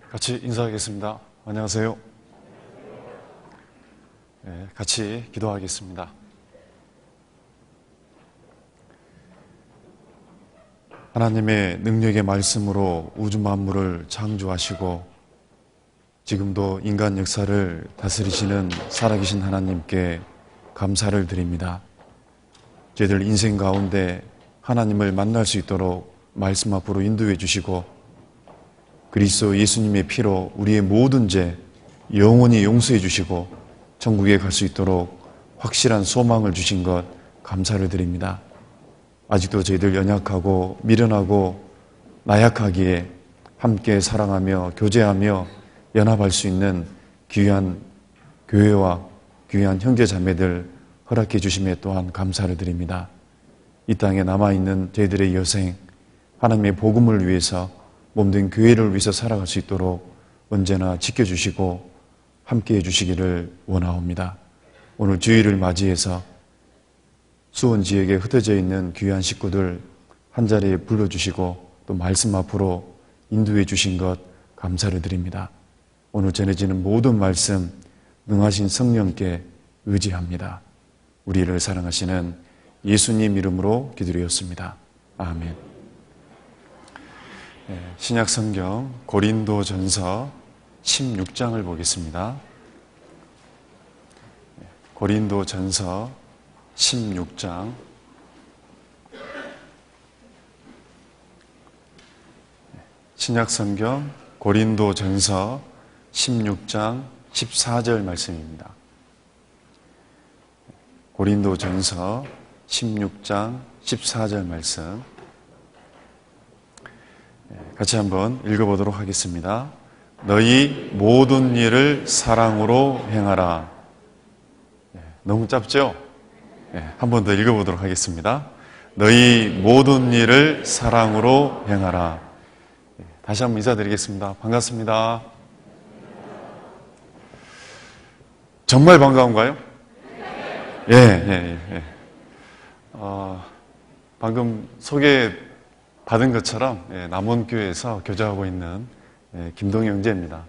같이 인사하겠습니다. 안녕하세요. 같이 기도하겠습니다. 하나님의 능력의 말씀으로 우주 만물을 창조하시고 지금도 인간 역사를 다스리시는 살아계신 하나님께 감사를 드립니다. 저희들 인생 가운데 하나님을 만날 수 있도록 말씀 앞으로 인도해 주시고 그리스도 예수님의 피로 우리의 모든 죄 영원히 용서해 주시고 천국에 갈 수 있도록 확실한 소망을 주신 것 감사를 드립니다. 아직도 저희들 연약하고 미련하고 나약하기에 함께 사랑하며 교제하며 연합할 수 있는 귀한 교회와 귀한 형제 자매들 허락해 주심에 또한 감사를 드립니다. 이 땅에 남아있는 저희들의 여생 하나님의 복음을 위해서 몸된 교회를 위해서 살아갈 수 있도록 언제나 지켜주시고 함께해 주시기를 원하옵니다. 오늘 주일을 맞이해서 수원 지역에 흩어져 있는 귀한 식구들 한자리에 불러주시고 또 말씀 앞으로 인도해 주신 것 감사를 드립니다. 오늘 전해지는 모든 말씀 능하신 성령께 의지합니다. 우리를 사랑하시는 예수님 이름으로 기도드렸습니다. 아멘. 신약 성경 고린도전서 16장을 보겠습니다. 고린도전서 16장 신약 성경 고린도전서 16장 14절 말씀입니다. 고린도전서 16장 14절 말씀 같이 한번 읽어보도록 하겠습니다. 너희 모든 일을 사랑으로 행하라. 너무 짧죠? 한 번 더 읽어보도록 하겠습니다. 너희 모든 일을 사랑으로 행하라. 다시 한번 인사드리겠습니다. 반갑습니다. 정말 반가운가요? 방금 소개받은 것처럼 남원교회에서 교제하고 있는 김동희 형제입니다.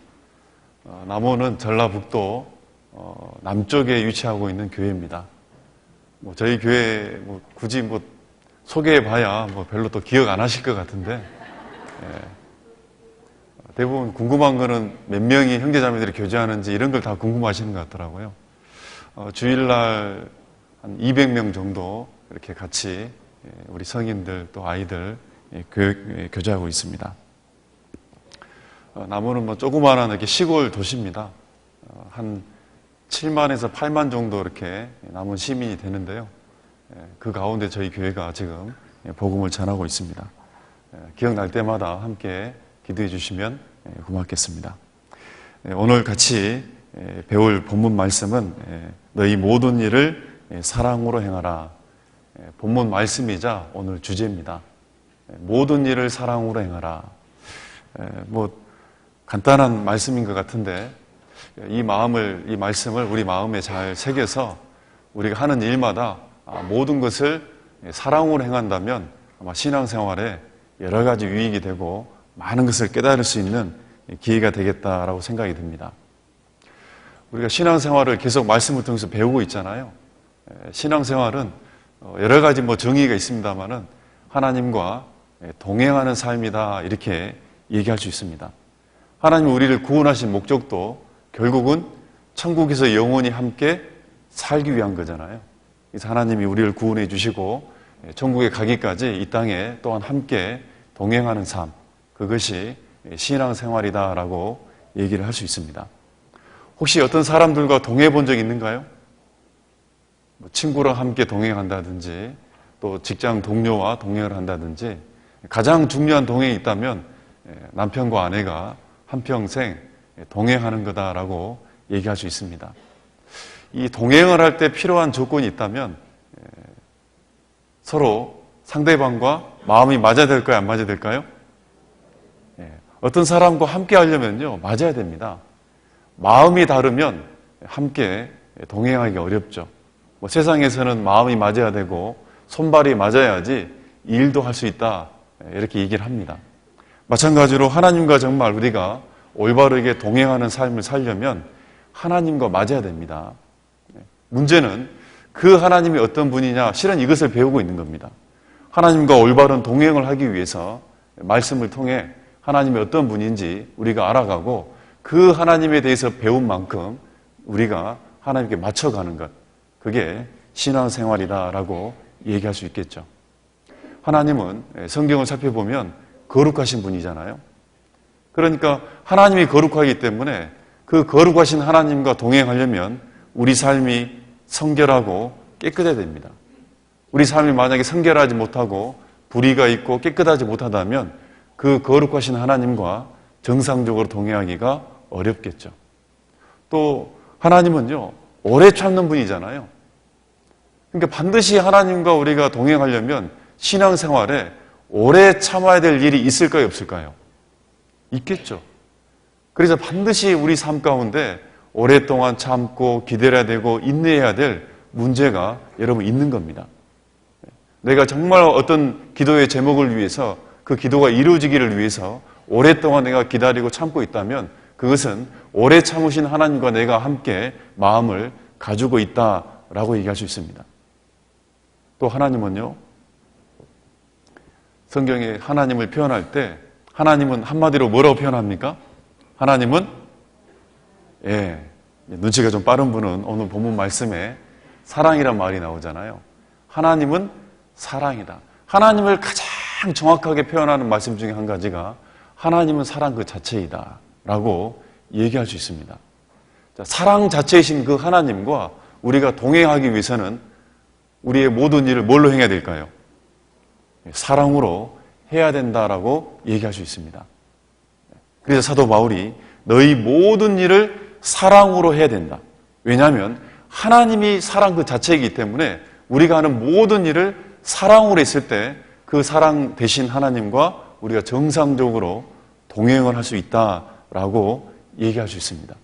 남원은 전라북도 남쪽에 위치하고 있는 교회입니다. 저희 교회 굳이 소개해봐야 별로 또 기억 안 하실 것 같은데 대부분 궁금한 거는 몇 명이 형제자매들이 교제하는지 이런 걸 다 궁금하시는 것 같더라고요. 주일날 한 200명 정도 이렇게 같이 우리 성인들 또 아이들 교제하고 있습니다. 남원은 조그마한 이렇게 시골 도시입니다. 한 7만에서 8만 정도 이렇게 남원 시민이 되는데요. 그 가운데 저희 교회가 지금 복음을 전하고 있습니다. 기억날 때마다 함께 기도해 주시면 고맙겠습니다. 오늘 같이 배울 본문 말씀은 너희 모든 일을 사랑으로 행하라. 본문 말씀이자 오늘 주제입니다. 모든 일을 사랑으로 행하라. 간단한 말씀인 것 같은데 이 말씀을 우리 마음에 잘 새겨서 우리가 하는 일마다 모든 것을 사랑으로 행한다면 아마 신앙생활에 여러 가지 유익이 되고 많은 것을 깨달을 수 있는 기회가 되겠다라고 생각이 듭니다. 우리가 신앙생활을 계속 말씀을 통해서 배우고 있잖아요. 신앙생활은 여러 가지 정의가 있습니다만은 하나님과 동행하는 삶이다 이렇게 얘기할 수 있습니다. 하나님이 우리를 구원하신 목적도 결국은 천국에서 영원히 함께 살기 위한 거잖아요. 그래서 하나님이 우리를 구원해 주시고 천국에 가기까지 이 땅에 또한 함께 동행하는 삶, 그것이 신앙생활이다라고 얘기를 할 수 있습니다. 혹시 어떤 사람들과 동행해 본 적 있는가요? 친구랑 함께 동행한다든지 또 직장 동료와 동행을 한다든지 가장 중요한 동행이 있다면 남편과 아내가 한평생 동행하는 거다라고 얘기할 수 있습니다. 이 동행을 할 때 필요한 조건이 있다면 서로 상대방과 마음이 맞아야 될까요? 안 맞아야 될까요? 어떤 사람과 함께 하려면요 맞아야 됩니다. 마음이 다르면 함께 동행하기 어렵죠. 세상에서는 마음이 맞아야 되고 손발이 맞아야지 일도 할 수 있다 이렇게 얘기를 합니다. 마찬가지로 하나님과 정말 우리가 올바르게 동행하는 삶을 살려면 하나님과 맞아야 됩니다. 문제는 그 하나님이 어떤 분이냐, 실은 이것을 배우고 있는 겁니다. 하나님과 올바른 동행을 하기 위해서 말씀을 통해 하나님이 어떤 분인지 우리가 알아가고 그 하나님에 대해서 배운 만큼 우리가 하나님께 맞춰가는 것, 그게 신앙생활이다라고 얘기할 수 있겠죠. 하나님은 성경을 살펴보면 거룩하신 분이잖아요. 그러니까 하나님이 거룩하기 때문에 그 거룩하신 하나님과 동행하려면 우리 삶이 성결하고 깨끗해야 됩니다. 우리 삶이 만약에 성결하지 못하고 불의가 있고 깨끗하지 못하다면 그 거룩하신 하나님과 정상적으로 동행하기가 어렵겠죠. 또 하나님은요, 오래 참는 분이잖아요. 그러니까 반드시 하나님과 우리가 동행하려면 신앙생활에 오래 참아야 될 일이 있을까요, 없을까요? 있겠죠. 그래서 반드시 우리 삶 가운데 오랫동안 참고 기다려야 되고 인내해야 될 문제가 여러분 있는 겁니다. 내가 정말 어떤 기도의 제목을 위해서 그 기도가 이루어지기를 위해서 오랫동안 내가 기다리고 참고 있다면 그것은 오래 참으신 하나님과 내가 함께 마음을 가지고 있다라고 얘기할 수 있습니다. 또 하나님은요, 성경에 하나님을 표현할 때 하나님은 한마디로 뭐라고 표현합니까? 하나님은 눈치가 좀 빠른 분은 오늘 본문 말씀에 사랑이란 말이 나오잖아요. 하나님은 사랑이다. 하나님을 가장 정확하게 표현하는 말씀 중에 한 가지가 하나님은 사랑 그 자체이다 라고 얘기할 수 있습니다. 자, 사랑 자체이신 그 하나님과 우리가 동행하기 위해서는 우리의 모든 일을 뭘로 행해야 될까요? 사랑으로 해야 된다라고 얘기할 수 있습니다. 그래서 사도 바울이 너희 모든 일을 사랑으로 해야 된다. 왜냐하면 하나님이 사랑 그 자체이기 때문에 우리가 하는 모든 일을 사랑으로 했을 때 그 사랑 대신 하나님과 우리가 정상적으로 동행을 할 수 있다라고 얘기할 수 있습니다.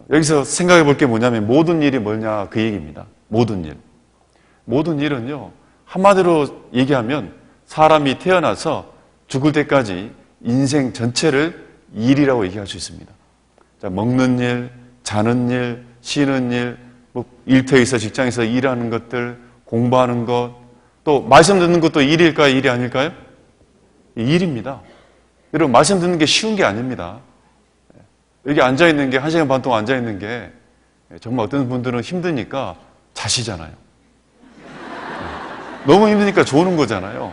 여기서 생각해 볼 게 뭐냐면 모든 일이 뭐냐 그 얘기입니다. 모든 일. 모든 일은요, 한마디로 얘기하면 사람이 태어나서 죽을 때까지 인생 전체를 일이라고 얘기할 수 있습니다. 자, 먹는 일, 자는 일, 쉬는 일, 뭐 일터에서 직장에서 일하는 것들, 공부하는 것, 또 말씀 듣는 것도 일일까요? 일이 아닐까요? 일입니다. 여러분, 말씀 듣는 게 쉬운 게 아닙니다. 여기 앉아있는 게 1시간 반 동안 앉아있는 게 정말 어떤 분들은 힘드니까 자시잖아요. 너무 힘드니까 조는 거잖아요.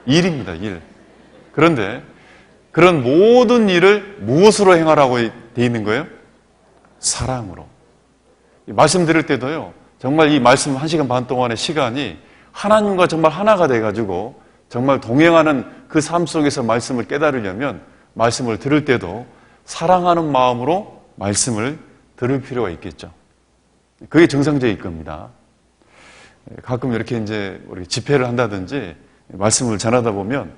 일입니다, 일. 그런데 그런 모든 일을 무엇으로 행하라고 돼 있는 거예요? 사랑으로. 말씀 들을 때도요, 정말 이 말씀 1시간 반 동안의 시간이 하나님과 정말 하나가 돼가지고 정말 동행하는 그 삶 속에서 말씀을 깨달으려면 말씀을 들을 때도 사랑하는 마음으로 말씀을 들을 필요가 있겠죠. 그게 정상적일 겁니다. 가끔 이렇게 이제 우리 집회를 한다든지 말씀을 전하다 보면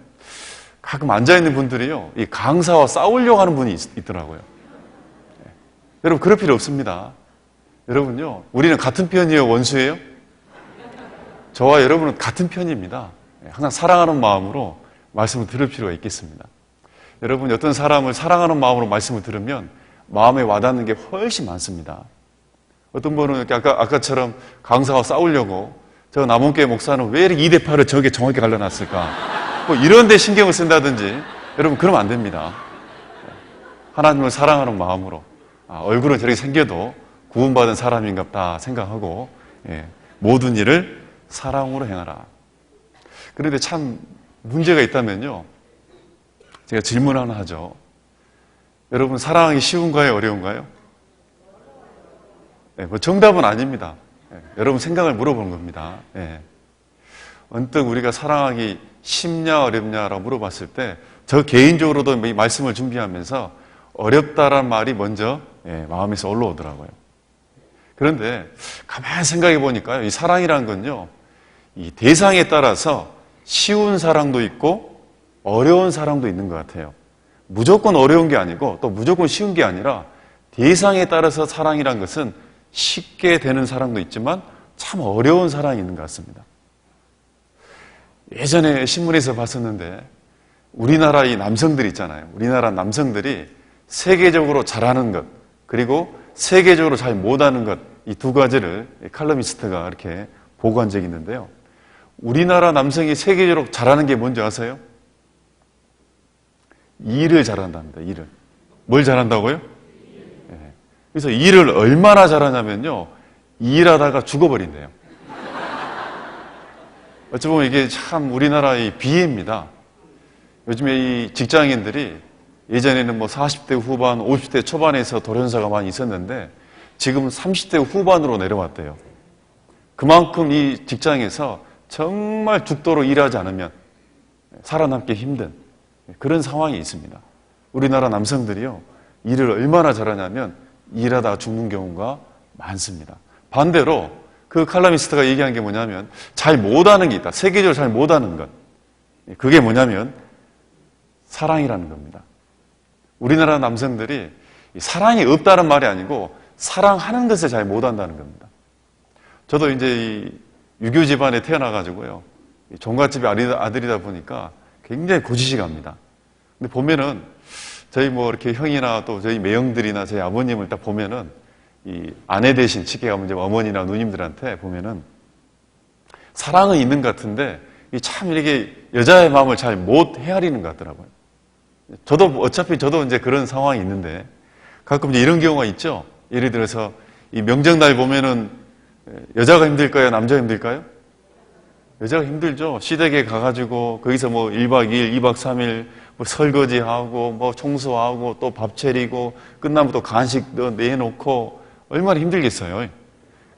가끔 앉아있는 분들이요, 이 강사와 싸우려고 하는 분이 있더라고요. 여러분, 그럴 필요 없습니다. 여러분요, 우리는 같은 편이에요, 원수예요? 저와 여러분은 같은 편입니다. 항상 사랑하는 마음으로 말씀을 들을 필요가 있겠습니다. 여러분, 어떤 사람을 사랑하는 마음으로 말씀을 들으면 마음에 와닿는 게 훨씬 많습니다. 어떤 분은 이렇게 아까처럼 강사와 싸우려고 저 남원교회 목사는 왜 이렇게 2대8을 저게 정확히 갈라놨을까? 뭐 이런 데 신경을 쓴다든지, 여러분, 그러면 안 됩니다. 하나님을 사랑하는 마음으로, 얼굴은 저렇게 생겨도 구원받은 사람인갑다 생각하고, 모든 일을 사랑으로 행하라. 그런데 참 문제가 있다면요, 제가 질문 하나 하죠. 여러분, 사랑하기 쉬운가요, 어려운가요? 뭐 정답은 아닙니다. 여러분 생각을 물어보는 겁니다. 언뜻 우리가 사랑하기 쉽냐 어렵냐라고 물어봤을 때 저 개인적으로도 이 말씀을 준비하면서 어렵다란 말이 먼저 마음에서 올라오더라고요. 그런데 가만히 생각해 보니까요, 이 사랑이라는 건요, 이 대상에 따라서 쉬운 사랑도 있고 어려운 사랑도 있는 것 같아요. 무조건 어려운 게 아니고 또 무조건 쉬운 게 아니라 대상에 따라서 사랑이란 것은 쉽게 되는 사랑도 있지만 참 어려운 사랑이 있는 것 같습니다. 예전에 신문에서 봤었는데 우리나라 이 남성들 있잖아요. 우리나라 남성들이 세계적으로 잘하는 것, 그리고 세계적으로 잘 못하는 것, 이 두 가지를 칼럼니스트가 이렇게 보고한 적이 있는데요. 우리나라 남성이 세계적으로 잘하는 게 뭔지 아세요? 일을 잘한답니다. 일을. 뭘 잘한다고요? 그래서 일을 얼마나 잘하냐면요, 일하다가 죽어버린대요. 어찌 보면 이게 참 우리나라의 비애입니다. 요즘에 이 직장인들이 예전에는 뭐 40대 후반, 50대 초반에서 돌연사가 많이 있었는데 지금 30대 후반으로 내려왔대요. 그만큼 이 직장에서 정말 죽도록 일하지 않으면 살아남기 힘든 그런 상황이 있습니다. 우리나라 남성들이요, 일을 얼마나 잘하냐면 일하다 죽는 경우가 많습니다. 반대로 그 칼럼니스트가 얘기한 게 뭐냐면 잘 못하는 게 있다. 세계적으로 잘 못하는 것. 그게 뭐냐면 사랑이라는 겁니다. 우리나라 남성들이 사랑이 없다는 말이 아니고 사랑하는 것을 잘 못한다는 겁니다. 저도 이제 이 유교 집안에 태어나가지고요, 종갓집의 아들이다 보니까 굉장히 고지식합니다. 근데 보면은 저희 뭐 이렇게 형이나 또 저희 매형들이나 저희 아버님을 딱 보면은 이 아내 대신 쉽게 가면 이제 어머니나 누님들한테 보면은 사랑은 있는 것 같은데 참 이렇게 여자의 마음을 잘 못 헤아리는 것 같더라고요. 저도 어차피 저도 이제 그런 상황이 있는데 가끔 이제 이런 경우가 있죠. 예를 들어서 이 명절날 보면은 여자가 힘들까요? 남자가 힘들까요? 여자가 힘들죠. 시댁에 가가지고 거기서 뭐 1박 2일, 2박 3일 뭐 설거지하고 뭐 청소하고 또 밥 차리고 끝나면 또 간식 내놓고 얼마나 힘들겠어요.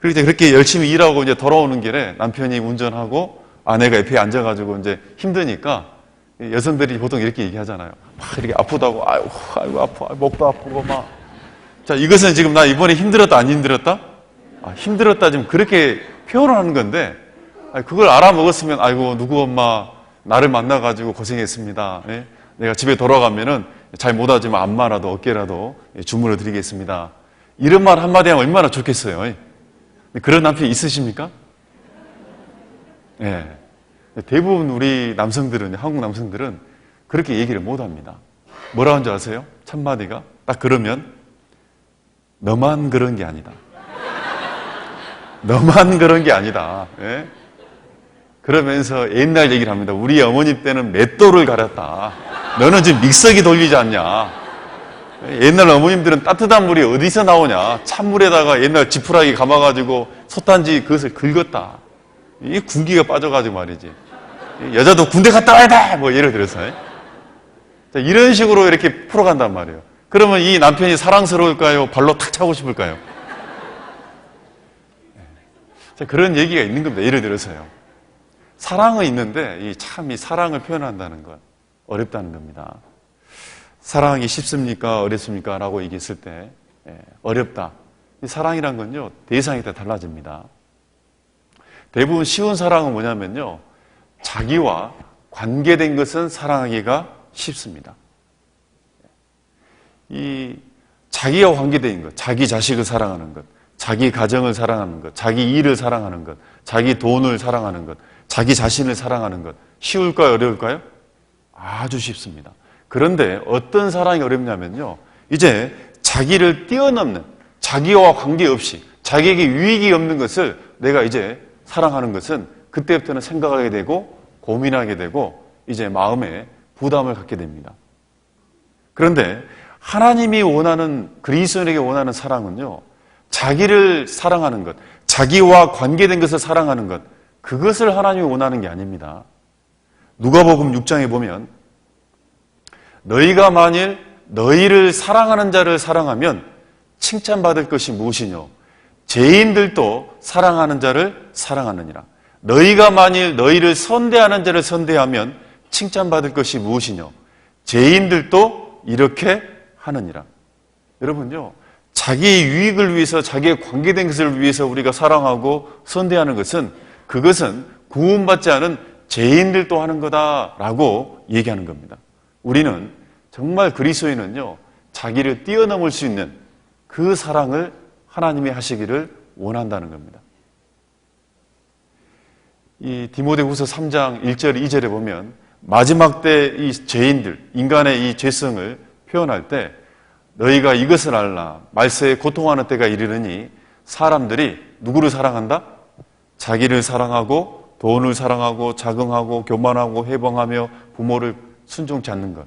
그렇게 그렇게 열심히 일하고 이제 돌아오는 길에 남편이 운전하고 아내가 옆에 앉아가지고 이제 힘드니까 여성들이 보통 이렇게 얘기하잖아요. 막 이렇게 아프다고, 아이고 아파, 목도 아프고 막. 자, 이것은 지금 나 이번에 힘들었다 안 힘들었다? 힘들었다 지금 그렇게 표현을 하는 건데, 그걸 알아먹었으면 아이고 누구 엄마 나를 만나가지고 고생했습니다. 예? 내가 집에 돌아가면은 잘 못하지만 안마라도 어깨라도 주물러 드리겠습니다. 이런 말 한마디 하면 얼마나 좋겠어요. 그런 남편이 있으십니까? 예. 대부분 우리 남성들은, 한국 남성들은 그렇게 얘기를 못 합니다. 뭐라고 하는 줄 아세요? 첫마디가 딱 그러면 너만 그런 게 아니다. 너만 그런 게 아니다. 예? 그러면서 옛날 얘기를 합니다. 우리 어머니 때는 맷돌을 갈았다. 너는 지금 믹서기 돌리지 않냐. 옛날 어머님들은 따뜻한 물이 어디서 나오냐. 찬물에다가 옛날 지푸라기 감아가지고 솥단지 그것을 긁었다. 이 군기가 빠져가지고 말이지. 여자도 군대 갔다 와야 돼! 뭐 예를 들어서. 자, 이런 식으로 이렇게 풀어간단 말이에요. 그러면 이 남편이 사랑스러울까요? 발로 탁 차고 싶을까요? 자, 그런 얘기가 있는 겁니다. 예를 들어서요. 사랑은 있는데 참 이 사랑을 표현한다는 건 어렵다는 겁니다. 사랑하기 쉽습니까? 어렵습니까? 라고 얘기했을 때 어렵다. 이 사랑이란 건요, 대상에 따라 달라집니다. 대부분 쉬운 사랑은 뭐냐면요, 자기와 관계된 것은 사랑하기가 쉽습니다. 이 자기와 관계된 것, 자기 자식을 사랑하는 것, 자기 가정을 사랑하는 것, 자기 일을 사랑하는 것, 자기 돈을 사랑하는 것, 자기 자신을 사랑하는 것, 쉬울까요? 어려울까요? 아주 쉽습니다. 그런데 어떤 사랑이 어렵냐면요, 이제 자기를 뛰어넘는, 자기와 관계없이 자기에게 유익이 없는 것을 내가 이제 사랑하는 것은 그때부터는 생각하게 되고 고민하게 되고 이제 마음에 부담을 갖게 됩니다. 그런데 하나님이 원하는, 그리스도인에게 원하는 사랑은요, 자기를 사랑하는 것, 자기와 관계된 것을 사랑하는 것, 그것을 하나님이 원하는 게 아닙니다. 누가복음 6장에 보면 너희가 만일 너희를 사랑하는 자를 사랑하면 칭찬받을 것이 무엇이뇨? 죄인들도 사랑하는 자를 사랑하느니라. 너희가 만일 너희를 선대하는 자를 선대하면 칭찬받을 것이 무엇이뇨? 죄인들도 이렇게 하느니라. 여러분요, 자기의 유익을 위해서, 자기의 관계된 것을 위해서 우리가 사랑하고 선대하는 것은, 그것은 구원받지 않은 죄인들도 하는 거다라고 얘기하는 겁니다. 우리는 정말 그리스도인은요, 자기를 뛰어넘을 수 있는 그 사랑을 하나님이 하시기를 원한다는 겁니다. 이 디모데후서 3장 1절 2절에 보면 마지막 때 이 죄인들, 인간의 이 죄성을 표현할 때 너희가 이것을 알라. 말세에 고통하는 때가 이르르니 사람들이 누구를 사랑한다? 자기를 사랑하고 돈을 사랑하고 자긍하고 교만하고 회방하며 부모를 순종치 않는 것.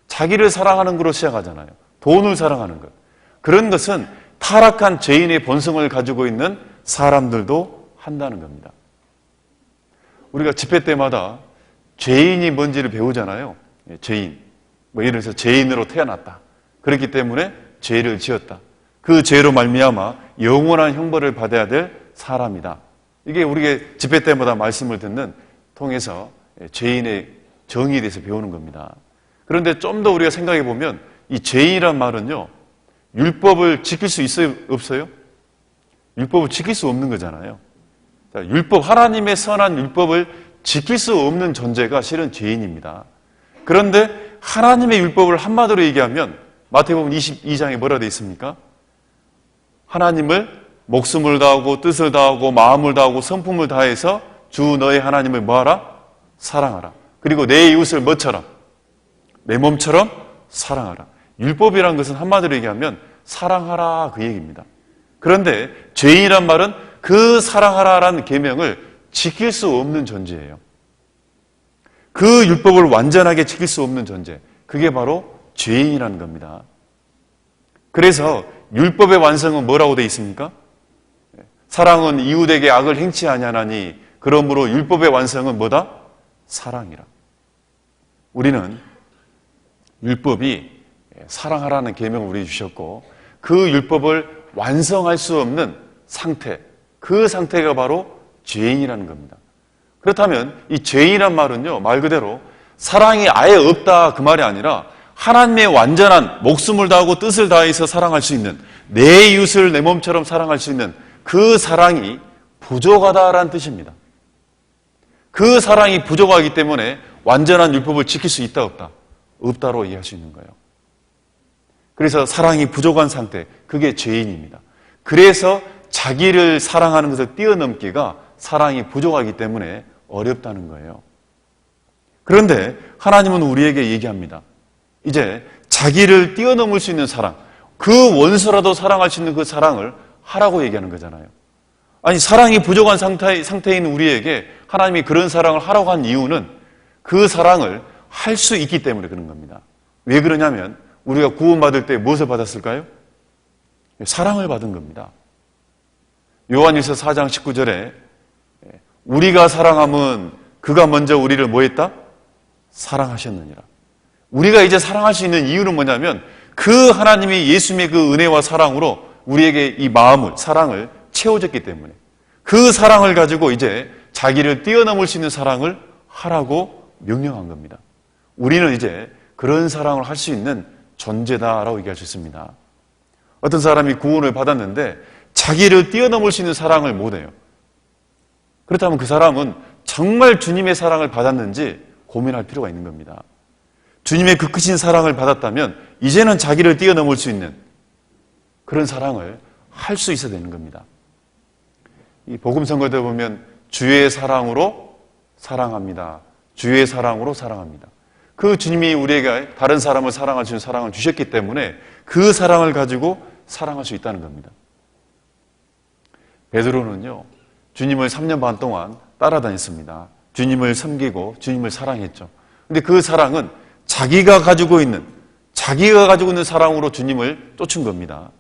자기를 사랑하는 것으로 시작하잖아요. 돈을 사랑하는 것. 그런 것은 타락한 죄인의 본성을 가지고 있는 사람들도 한다는 겁니다. 우리가 집회 때마다 죄인이 뭔지를 배우잖아요. 죄인. 예를 들어서 죄인으로 태어났다. 그렇기 때문에 죄를 지었다. 그 죄로 말미암아 영원한 형벌을 받아야 될 사람이다. 이게 우리가 집회 때마다 말씀을 통해서 죄인의 정의에 대해서 배우는 겁니다. 그런데 좀 더 우리가 생각해 보면 이 죄인이란 말은요, 율법을 지킬 수 있어요? 없어요? 율법을 지킬 수 없는 거잖아요. 자, 율법, 하나님의 선한 율법을 지킬 수 없는 존재가 실은 죄인입니다. 그런데 하나님의 율법을 한마디로 얘기하면 마태복음 22장에 뭐라 되어 있습니까? 하나님을 목숨을 다하고 뜻을 다하고 마음을 다하고 성품을 다해서 주 너의 하나님을 뭐하라? 사랑하라. 그리고 내 이웃을 뭐처럼? 내 몸처럼 사랑하라. 율법이라는 것은 한마디로 얘기하면 사랑하라 그 얘기입니다. 그런데 죄인이란 말은 그 사랑하라라는 계명을 지킬 수 없는 존재예요. 그 율법을 완전하게 지킬 수 없는 존재. 그게 바로 죄인이라는 겁니다. 그래서 율법의 완성은 뭐라고 되어 있습니까? 사랑은 이웃에게 악을 행치 아니하나니 그러므로 율법의 완성은 뭐다? 사랑이라. 우리는 율법이 사랑하라는 계명을 우리에게 주셨고 그 율법을 완성할 수 없는 상태, 그 상태가 바로 죄인이라는 겁니다. 그렇다면 이 죄인이란 말은요, 말 그대로 사랑이 아예 없다 그 말이 아니라 하나님의 완전한 목숨을 다하고 뜻을 다해서 사랑할 수 있는, 내 이웃을 내 몸처럼 사랑할 수 있는 그 사랑이 부족하다라는 뜻입니다. 그 사랑이 부족하기 때문에 완전한 율법을 지킬 수 있다 없다? 없다로 이해할 수 있는 거예요. 그래서 사랑이 부족한 상태, 그게 죄인입니다. 그래서 자기를 사랑하는 것을 뛰어넘기가 사랑이 부족하기 때문에 어렵다는 거예요. 그런데 하나님은 우리에게 얘기합니다. 이제 자기를 뛰어넘을 수 있는 사랑, 그 원수라도 사랑할 수 있는 그 사랑을 하라고 얘기하는 거잖아요. 아니, 사랑이 부족한 상태인 우리에게 하나님이 그런 사랑을 하라고 한 이유는 그 사랑을 할 수 있기 때문에 그런 겁니다. 왜 그러냐면 우리가 구원받을 때 무엇을 받았을까요? 사랑을 받은 겁니다. 요한일서 4장 19절에 우리가 사랑함은 그가 먼저 우리를 뭐 했다? 사랑하셨느니라. 우리가 이제 사랑할 수 있는 이유는 뭐냐면 그 하나님이 예수님의 그 은혜와 사랑으로 우리에게 이 마음을, 사랑을 채워줬기 때문에 그 사랑을 가지고 이제 자기를 뛰어넘을 수 있는 사랑을 하라고 명령한 겁니다. 우리는 이제 그런 사랑을 할 수 있는 존재다라고 얘기할 수 있습니다. 어떤 사람이 구원을 받았는데 자기를 뛰어넘을 수 있는 사랑을 못해요. 그렇다면 그 사람은 정말 주님의 사랑을 받았는지 고민할 필요가 있는 겁니다. 주님의 그 크신 사랑을 받았다면 이제는 자기를 뛰어넘을 수 있는 그런 사랑을 할 수 있어야 되는 겁니다. 이 복음 선거에 보면 주의 사랑으로 사랑합니다. 주의 사랑으로 사랑합니다. 그 주님이 우리에게 다른 사람을 사랑할 수 있는 사랑을 주셨기 때문에 그 사랑을 가지고 사랑할 수 있다는 겁니다. 베드로는요, 주님을 3년 반 동안 따라다녔습니다. 주님을 섬기고 주님을 사랑했죠. 근데 그 사랑은 자기가 가지고 있는 사랑으로 주님을 쫓은 겁니다.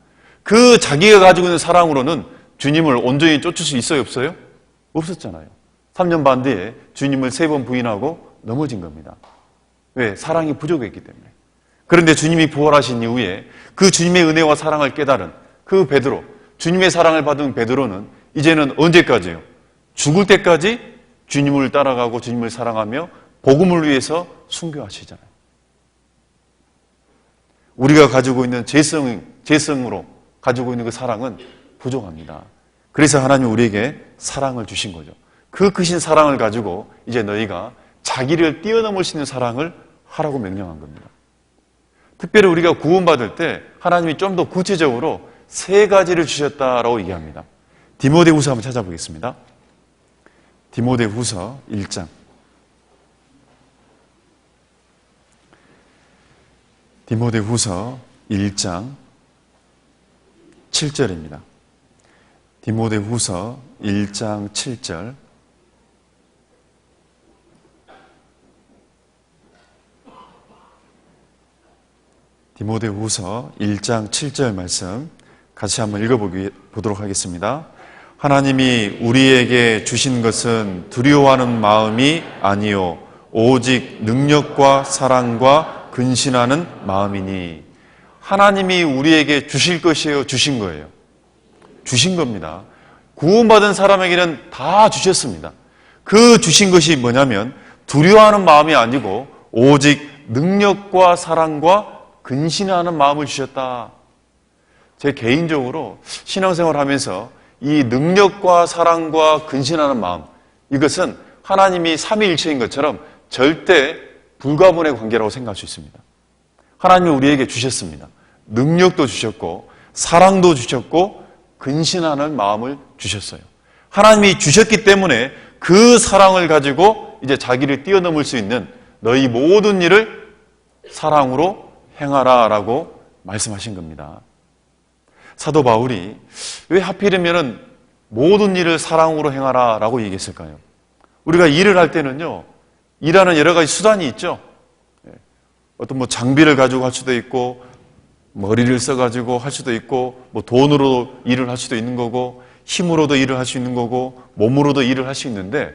그 자기가 가지고 있는 사랑으로는 주님을 온전히 쫓을 수 있어요, 없어요? 없었잖아요. 3년 반 뒤에 주님을 3번 부인하고 넘어진 겁니다. 왜? 사랑이 부족했기 때문에. 그런데 주님이 부활하신 이후에 그 주님의 은혜와 사랑을 깨달은 그 베드로, 주님의 사랑을 받은 베드로는 이제는 언제까지요? 죽을 때까지 주님을 따라가고 주님을 사랑하며 복음을 위해서 순교하시잖아요. 우리가 가지고 있는 죄성으로 가지고 있는 그 사랑은 부족합니다. 그래서 하나님 우리에게 사랑을 주신 거죠. 그 크신 사랑을 가지고 이제 너희가 자기를 뛰어넘을 수 있는 사랑을 하라고 명령한 겁니다. 특별히 우리가 구원받을 때 하나님이 좀 더 구체적으로 3가지를 주셨다라고 얘기합니다. 디모데후서 한번 찾아보겠습니다. 디모데후서 1장 디모데후서 1장 7절입니다. 디모데후서 1장 7절. 디모데후서 1장 7절 말씀 같이 한번 읽어보도록 하겠습니다. 하나님이 우리에게 주신 것은 두려워하는 마음이 아니요 오직 능력과 사랑과 근신하는 마음이니. 하나님이 우리에게 주실 것이에요, 주신 거예요? 주신 겁니다. 구원받은 사람에게는 다 주셨습니다. 그 주신 것이 뭐냐면 두려워하는 마음이 아니고 오직 능력과 사랑과 근신하는 마음을 주셨다. 제 개인적으로 신앙생활 하면서 이 능력과 사랑과 근신하는 마음, 이것은 하나님이 삼위일체인 것처럼 절대 불가분의 관계라고 생각할 수 있습니다. 하나님이 우리에게 주셨습니다. 능력도 주셨고 사랑도 주셨고 근신하는 마음을 주셨어요. 하나님이 주셨기 때문에 그 사랑을 가지고 이제 자기를 뛰어넘을 수 있는 너희 모든 일을 사랑으로 행하라 라고 말씀하신 겁니다. 사도 바울이 왜 하필이면 모든 일을 사랑으로 행하라 라고 얘기했을까요? 우리가 일을 할 때는요, 일하는 여러 가지 수단이 있죠. 어떤 장비를 가지고 할 수도 있고, 머리를 써가지고 할 수도 있고, 돈으로 일을 할 수도 있는 거고, 힘으로도 일을 할 수 있는 거고, 몸으로도 일을 할 수 있는데,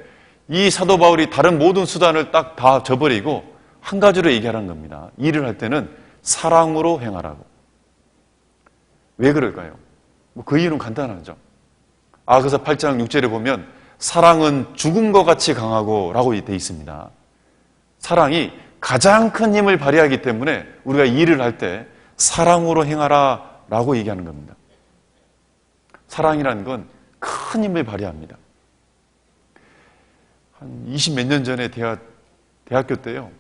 이 사도 바울이 다른 모든 수단을 딱 다 저버리고 한 가지로 얘기하는 겁니다. 일을 할 때는 사랑으로 행하라고. 왜 그럴까요? 그 이유는 간단하죠. 아가서 8장 6절에 보면 사랑은 죽음과 같이 강하고 라고 되어 있습니다. 사랑이 가장 큰 힘을 발휘하기 때문에 우리가 일을 할 때 사랑으로 행하라 라고 얘기하는 겁니다. 사랑이라는 건 큰 힘을 발휘합니다. 한 20 몇 년 전에 대학교 때요,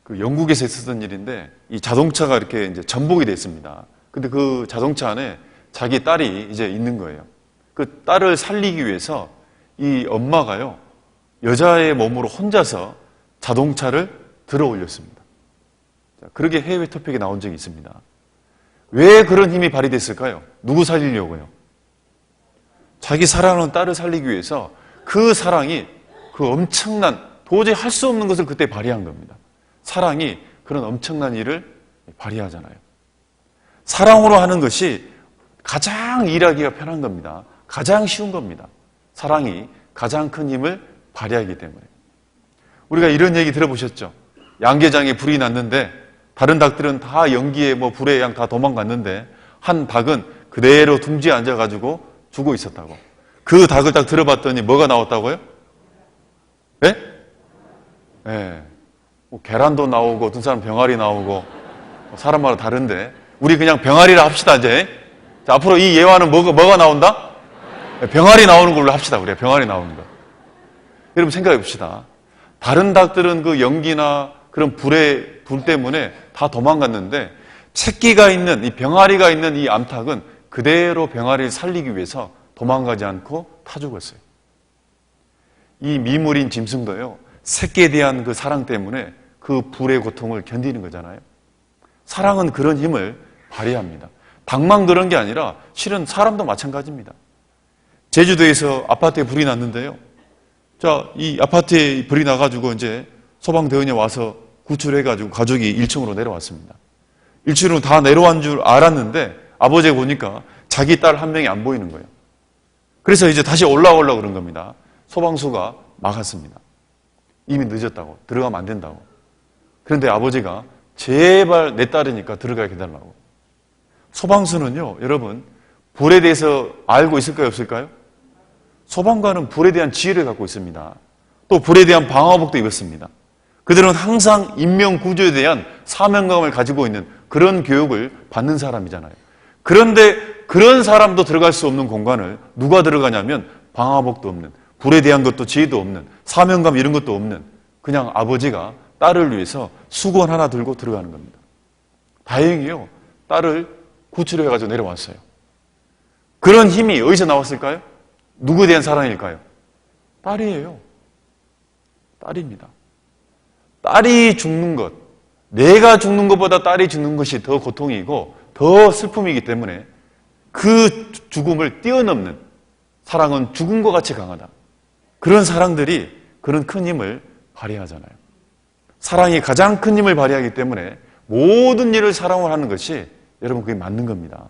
그 영국에서 있었던 일인데, 이 자동차가 이렇게 이제 전복이 됐습니다. 근데 그 자동차 안에 자기 딸이 이제 있는 거예요. 그 딸을 살리기 위해서 이 엄마가요, 여자의 몸으로 혼자서 자동차를 들어 올렸습니다. 그렇게 해외 토픽에 나온 적이 있습니다. 왜 그런 힘이 발휘됐을까요? 누구 살리려고요? 자기 사랑하는 딸을 살리기 위해서 그 사랑이 그 엄청난, 도저히 할 수 없는 것을 그때 발휘한 겁니다. 사랑이 그런 엄청난 일을 발휘하잖아요. 사랑으로 하는 것이 가장 일하기가 편한 겁니다. 가장 쉬운 겁니다. 사랑이 가장 큰 힘을 발휘하기 때문에. 우리가 이런 얘기 들어보셨죠? 양계장에 불이 났는데 다른 닭들은 다 연기에 불에 양 다 도망갔는데 한 닭은 그대로 둥지에 앉아가지고 죽어 있었다고. 그 닭을 딱 들어봤더니 뭐가 나왔다고요? 네? 네. 계란도 나오고 어떤 사람 병아리 나오고 사람마다 다른데 우리 그냥 병아리라 합시다. 이제 자, 앞으로 이 예화는 뭐가 나온다? 병아리 나오는 걸로 합시다. 우리가 병아리 나오는 거. 여러분 생각해 봅시다. 다른 닭들은 그 연기나 그런 불 때문에 다 도망갔는데 새끼가 있는 이 병아리가 있는 이 암탉은 그대로 병아리를 살리기 위해서 도망가지 않고 타 죽었어요. 이 미물인 짐승도요, 새끼에 대한 그 사랑 때문에 그 불의 고통을 견디는 거잖아요. 사랑은 그런 힘을 발휘합니다. 닭만 그런 게 아니라 실은 사람도 마찬가지입니다. 제주도에서 아파트에 불이 났는데요. 자, 이 아파트에 불이 나가지고 이제 소방대원이 와서 구출해가지고 가족이 1층으로 내려왔습니다. 1층으로 다 내려온 줄 알았는데 아버지가 보니까 자기 딸 한 명이 안 보이는 거예요. 그래서 이제 다시 올라오려고 그런 겁니다. 소방수가 막았습니다. 이미 늦었다고. 들어가면 안 된다고. 그런데 아버지가 제발 내 딸이니까 들어가게 해달라고. 소방수는요, 여러분, 불에 대해서 알고 있을까요, 없을까요? 소방관은 불에 대한 지혜를 갖고 있습니다. 또 불에 대한 방화복도 입었습니다. 그들은 항상 인명구조에 대한 사명감을 가지고 있는 그런 교육을 받는 사람이잖아요. 그런데 그런 사람도 들어갈 수 없는 공간을 누가 들어가냐면 방화복도 없는, 불에 대한 것도 지혜도 없는, 사명감 이런 것도 없는 그냥 아버지가 딸을 위해서 수건 하나 들고 들어가는 겁니다. 다행히요, 딸을 구출해가지고 내려왔어요. 그런 힘이 어디서 나왔을까요? 누구에 대한 사랑일까요? 딸이에요. 딸입니다. 딸이 죽는 것, 내가 죽는 것보다 딸이 죽는 것이 더 고통이고 더 슬픔이기 때문에 그 죽음을 뛰어넘는 사랑은 죽음과 같이 강하다. 그런 사랑들이 그런 큰 힘을 발휘하잖아요. 사랑이 가장 큰 힘을 발휘하기 때문에 모든 일을 사랑을 하는 것이 여러분 그게 맞는 겁니다.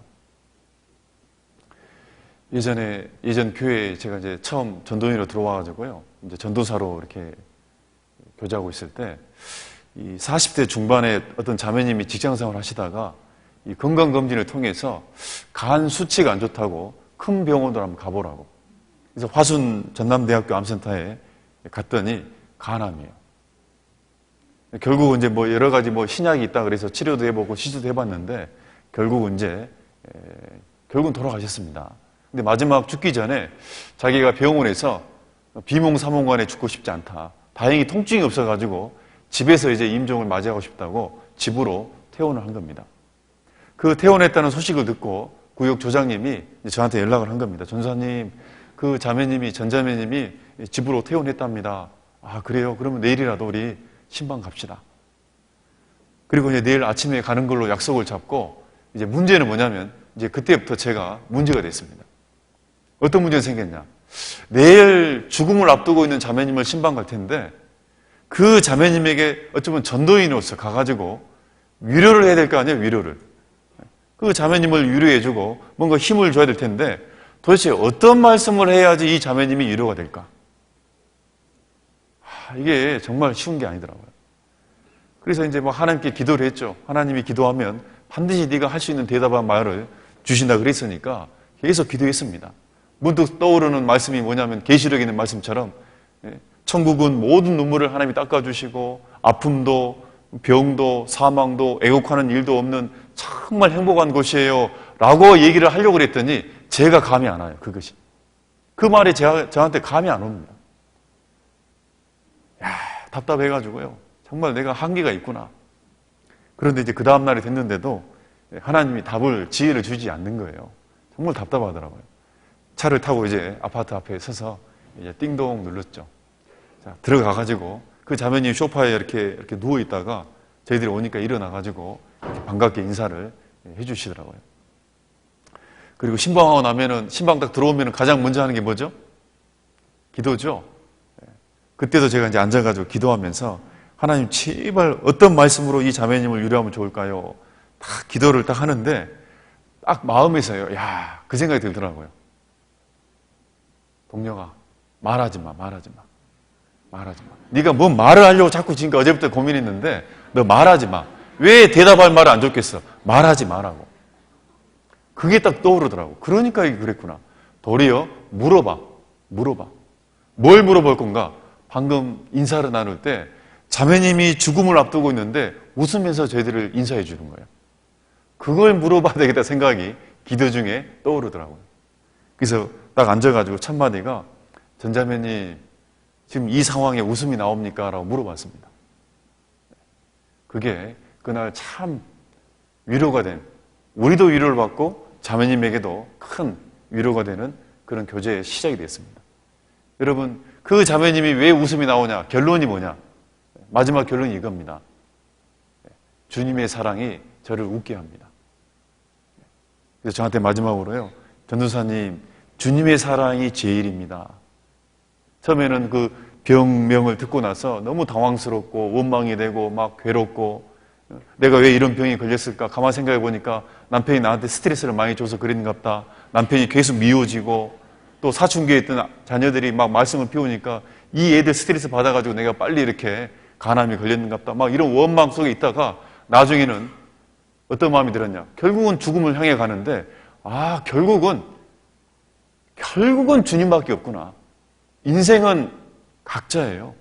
예전 교회에 제가 이제 처음 전도인으로 들어와가지고요. 이제 전도사로 이렇게 교제하고 있을 때 이 40대 중반에 어떤 자매님이 직장생활을 하시다가 이 건강검진을 통해서 간 수치가 안 좋다고 큰 병원으로 한번 가보라고. 그래서 화순 전남대학교 암센터에 갔더니 간암이에요. 결국 이제 뭐 여러 가지 뭐 신약이 있다 그래서 치료도 해보고 시술도 해봤는데 결국은 돌아가셨습니다. 근데 마지막 죽기 전에 자기가 병원에서 비몽사몽간에 죽고 싶지 않다. 다행히 통증이 없어가지고 집에서 이제 임종을 맞이하고 싶다고 집으로 퇴원을 한 겁니다. 그 퇴원했다는 소식을 듣고 구역 조장님이 저한테 연락을 한 겁니다. 전사님, 그 전자매님이 집으로 퇴원했답니다. 아, 그래요? 그러면 내일이라도 우리 신방 갑시다. 그리고 이제 내일 아침에 가는 걸로 약속을 잡고 이제 문제는 뭐냐면 이제 그때부터 제가 문제가 됐습니다. 어떤 문제가 생겼냐? 내일 죽음을 앞두고 있는 자매님을 신방 갈 텐데 그 자매님에게 어쩌면 전도인으로서 가가지고 위로를 해야 될 거 아니에요, 위로를. 그 자매님을 위로해주고 뭔가 힘을 줘야 될 텐데 도대체 어떤 말씀을 해야지 이 자매님이 위로가 될까? 이게 정말 쉬운 게 아니더라고요. 그래서 이제 뭐 하나님께 기도를 했죠. 하나님이 기도하면 반드시 네가 할 수 있는 대답한 말을 주신다 그랬으니까 계속 기도했습니다. 문득 떠오르는 말씀이 뭐냐면 계시록에 있는 말씀처럼 천국은 모든 눈물을 하나님이 닦아주시고 아픔도 병도 사망도 애곡하는 일도 없는 정말 행복한 곳이에요 라고 얘기를 하려고 그랬더니 제가 감이 안 와요. 그것이. 그 말이 저한테 감이 안 옵니다. 답답해가지고요. 정말 내가 한계가 있구나. 그런데 이제 그 다음날이 됐는데도 하나님이 지혜를 주지 않는 거예요. 정말 답답하더라고요. 차를 타고 이제 아파트 앞에 서서 이제 띵동 눌렀죠. 자, 들어가가지고 그 자매님 소파에 이렇게 누워 있다가 저희들이 오니까 일어나가지고 반갑게 인사를 해주시더라고요. 그리고 신방하고 나면은 신방 딱 들어오면은 가장 먼저 하는 게 뭐죠? 기도죠. 그때도 제가 이제 앉아가지고 기도하면서 하나님 제발 어떤 말씀으로 이 자매님을 위로하면 좋을까요? 딱 기도를 딱 하는데 딱 마음에서요. 그 생각이 들더라고요. 동영아, 말하지 마. 네가 뭔 말을 하려고 자꾸 지금까 어제부터 고민했는데 너 말하지 마. 왜 대답할 말을 안 줬겠어? 말하지 마라고. 그게 딱 떠오르더라고. 그러니까 이게 그랬구나. 도리어 물어봐. 뭘 물어볼 건가? 방금 인사를 나눌 때 자매님이 죽음을 앞두고 있는데 웃으면서 저희들을 인사해 주는 거예요. 그걸 물어봐야 되겠다 생각이 기도 중에 떠오르더라고요. 그래서 딱 앉아가지고 첫마디가 전자매님 지금 이 상황에 웃음이 나옵니까? 라고 물어봤습니다. 그게 그날 참 위로가 된, 우리도 위로를 받고 자매님에게도 큰 위로가 되는 그런 교제의 시작이 됐습니다. 여러분, 그 자매님이 왜 웃음이 나오냐? 결론이 뭐냐? 마지막 결론이 이겁니다. 주님의 사랑이 저를 웃게 합니다. 그래서 저한테 마지막으로요. 전도사님, 주님의 사랑이 제일입니다. 처음에는 그 병명을 듣고 나서 너무 당황스럽고 원망이 되고 막 괴롭고 내가 왜 이런 병에 걸렸을까? 가만 생각해 보니까 남편이 나한테 스트레스를 많이 줘서 그랬는갑다. 남편이 계속 미워지고 또 사춘기에 있던 자녀들이 막 말썽을 피우니까 이 애들 스트레스 받아가지고 내가 빨리 이렇게 간암이 걸렸는갑다. 막 이런 원망 속에 있다가 나중에는 어떤 마음이 들었냐? 결국은 죽음을 향해 가는데 결국은 주님밖에 없구나. 인생은 각자예요.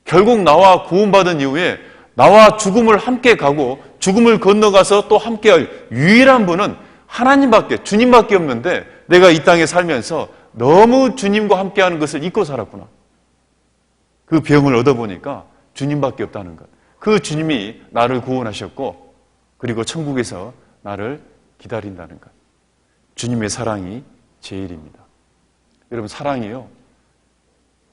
결국 나와 구원받은 이후에 나와 죽음을 함께 가고 죽음을 건너가서 또 함께할 유일한 분은 하나님밖에, 주님밖에 없는데 내가 이 땅에 살면서 너무 주님과 함께하는 것을 잊고 살았구나. 그 병을 얻어보니까 주님밖에 없다는 것. 그 주님이 나를 구원하셨고 그리고 천국에서 나를 기다린다는 것. 주님의 사랑이 제일입니다. 여러분, 사랑이요.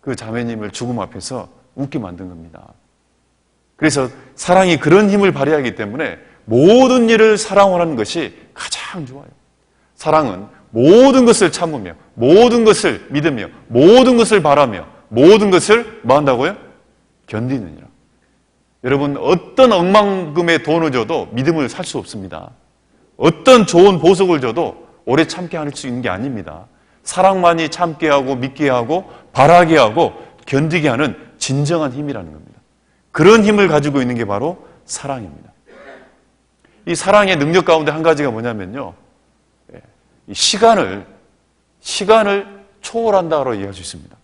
그 자매님을 죽음 앞에서 웃게 만든 겁니다. 그래서 사랑이 그런 힘을 발휘하기 때문에 모든 일을 사랑으로 하는 것이 가장 좋아요. 사랑은 모든 것을 참으며 모든 것을 믿으며 모든 것을 바라며 모든 것을 뭐 한다고요? 견디느니라. 여러분, 어떤 억만금의 돈을 줘도 믿음을 살 수 없습니다. 어떤 좋은 보석을 줘도 오래 참게 할 수 있는 게 아닙니다. 사랑만이 참게 하고 믿게 하고 바라게 하고 견디게 하는 진정한 힘이라는 겁니다. 그런 힘을 가지고 있는 게 바로 사랑입니다. 이 사랑의 능력 가운데 한 가지가 뭐냐면요, 이 시간을 초월한다고 이해할 수 있습니다.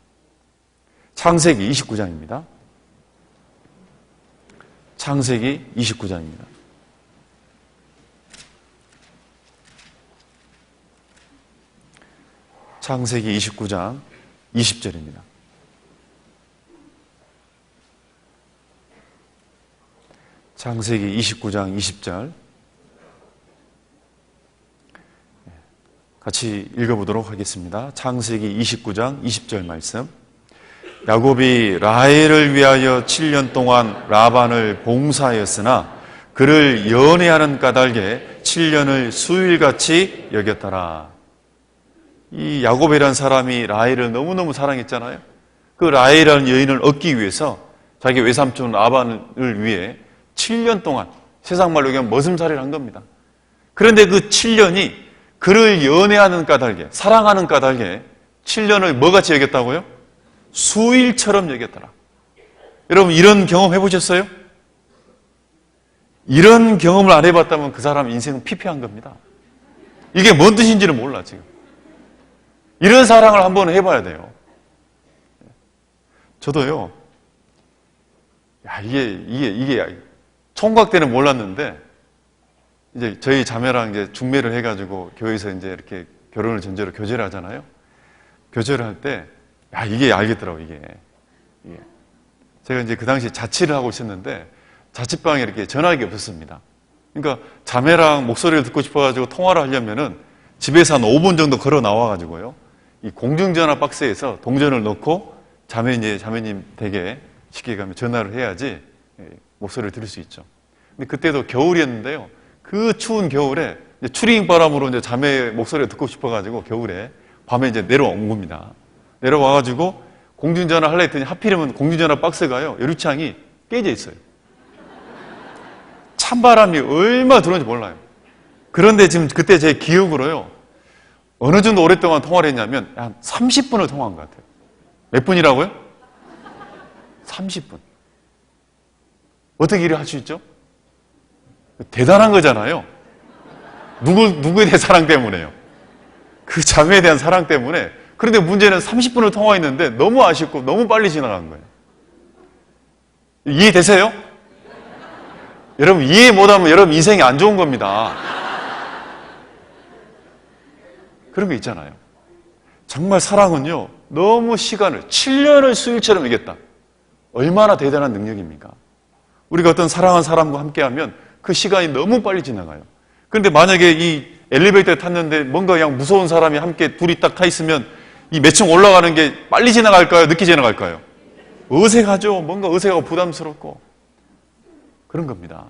창세기 29장입니다. 창세기 29장입니다. 창세기 29장 20절입니다. 창세기 29장 20절 같이 읽어보도록 하겠습니다. 창세기 29장 20절 말씀. 야곱이 라헬을 위하여 7년 동안 라반을 봉사하였으나 그를 연애하는 까닭에 7년을 수일같이 여겼더라. 이 야곱이라는 사람이 라헬을 너무너무 사랑했잖아요. 그 라헬이라는 여인을 얻기 위해서 자기 외삼촌 라반을 위해 7년 동안, 세상 말로 얘기하면 머슴살이를 한 겁니다. 그런데 그 7년이 그를 연애하는 까닭에, 사랑하는 까닭에 7년을 뭐같이 여겼다고요? 수일처럼 여겼더라. 여러분, 이런 경험 해보셨어요? 이런 경험을 안 해봤다면 그 사람 인생은 피폐한 겁니다. 이게 뭔 뜻인지는 몰라, 지금. 이런 사랑을 한번 해봐야 돼요. 저도요, 이게 총각 때는 몰랐는데, 이제 저희 자매랑 이제 중매를 해가지고 교회에서 이제 이렇게 결혼을 전제로 교제를 하잖아요. 교제를 할 때, 이게 알겠더라고, 이게. 제가 이제 그 당시에 자취를 하고 있었는데, 자취방에 이렇게 전화기 없었습니다. 그러니까 자매랑 목소리를 듣고 싶어가지고 통화를 하려면은 집에서 한 5분 정도 걸어 나와가지고요. 이 공중전화 박스에서 동전을 넣고 자매님 댁에 쉽게 가면 전화를 해야지 목소리를 들을 수 있죠. 근데 그때도 겨울이었는데요. 그 추운 겨울에 추리닝 바람으로 이제 자매 목소리를 듣고 싶어가지고 겨울에 밤에 이제 내려온 겁니다. 내려와가지고 공중전화 하려 했더니 하필이면 공중전화 박스가요. 유리창이 깨져 있어요. 찬바람이 얼마나 들어오는지 몰라요. 그런데 지금 그때 제 기억으로요. 어느 정도 오랫동안 통화를 했냐면 한 30분을 통화한 것 같아요. 몇 분이라고요? 30분. 어떻게 일을 할 수 있죠? 대단한 거잖아요. 누구에 대한 사랑 때문에요. 그 자매에 대한 사랑 때문에. 그런데 문제는 30분을 통화했는데 너무 아쉽고 너무 빨리 지나간 거예요. 이해되세요? 여러분, 이해 못하면 여러분 인생이 안 좋은 겁니다. 그런 거 있잖아요. 정말 사랑은요, 너무 시간을, 7년을 수일처럼 이겼다. 얼마나 대단한 능력입니까? 우리가 어떤 사랑하는 사람과 함께하면 그 시간이 너무 빨리 지나가요. 그런데 만약에 이 엘리베이터에 탔는데 뭔가 그냥 무서운 사람이 함께 둘이 딱 타 있으면 이 몇 층 올라가는 게 빨리 지나갈까요? 늦게 지나갈까요? 어색하죠. 뭔가 어색하고 부담스럽고. 그런 겁니다.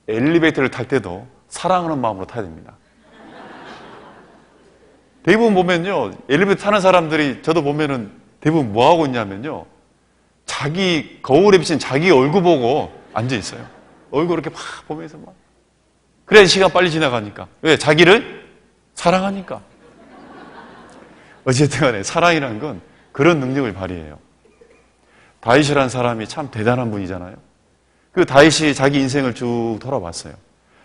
엘리베이터를 탈 때도 사랑하는 마음으로 타야 됩니다. 대부분 보면요, 엘리베이터 타는 사람들이 저도 보면은 대부분 뭐 하고 있냐면요, 자기 거울에 비친 자기 얼굴 보고 앉아 있어요. 얼굴 이렇게 막 보면서 막. 그래야 시간 빨리 지나가니까. 왜? 자기를 사랑하니까. 어쨌든 간에 사랑이라는 건 그런 능력을 발휘해요. 다윗이라는 사람이 참 대단한 분이잖아요. 그 다윗이 자기 인생을 쭉 돌아봤어요.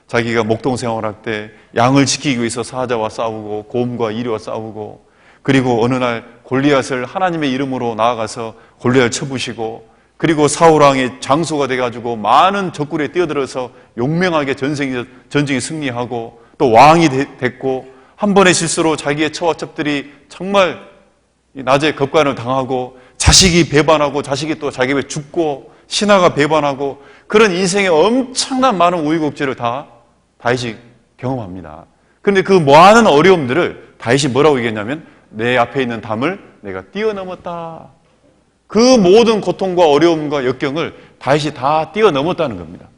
자기가 목동 생활할 때 양을 지키기 위해서 사자와 싸우고 곰과 이리와 싸우고, 그리고 어느 날 골리앗을 하나님의 이름으로 나아가서 골리앗을 쳐부시고, 그리고 사울왕이 장수가 돼가지고 많은 적군에 뛰어들어서 용맹하게 전쟁에 승리하고 또 왕이 됐고, 한 번의 실수로 자기의 처와 첩들이 정말 낮에 겁간을 당하고, 자식이 배반하고 자식이 또 자기 왜 죽고, 신하가 배반하고, 그런 인생의 엄청난 많은 우여곡절을 다 다윗이 경험합니다. 그런데 그 많은 어려움들을 다윗이 뭐라고 얘기했냐면, 내 앞에 있는 담을 내가 뛰어넘었다. 그 모든 고통과 어려움과 역경을 다윗이 다 뛰어넘었다는 겁니다.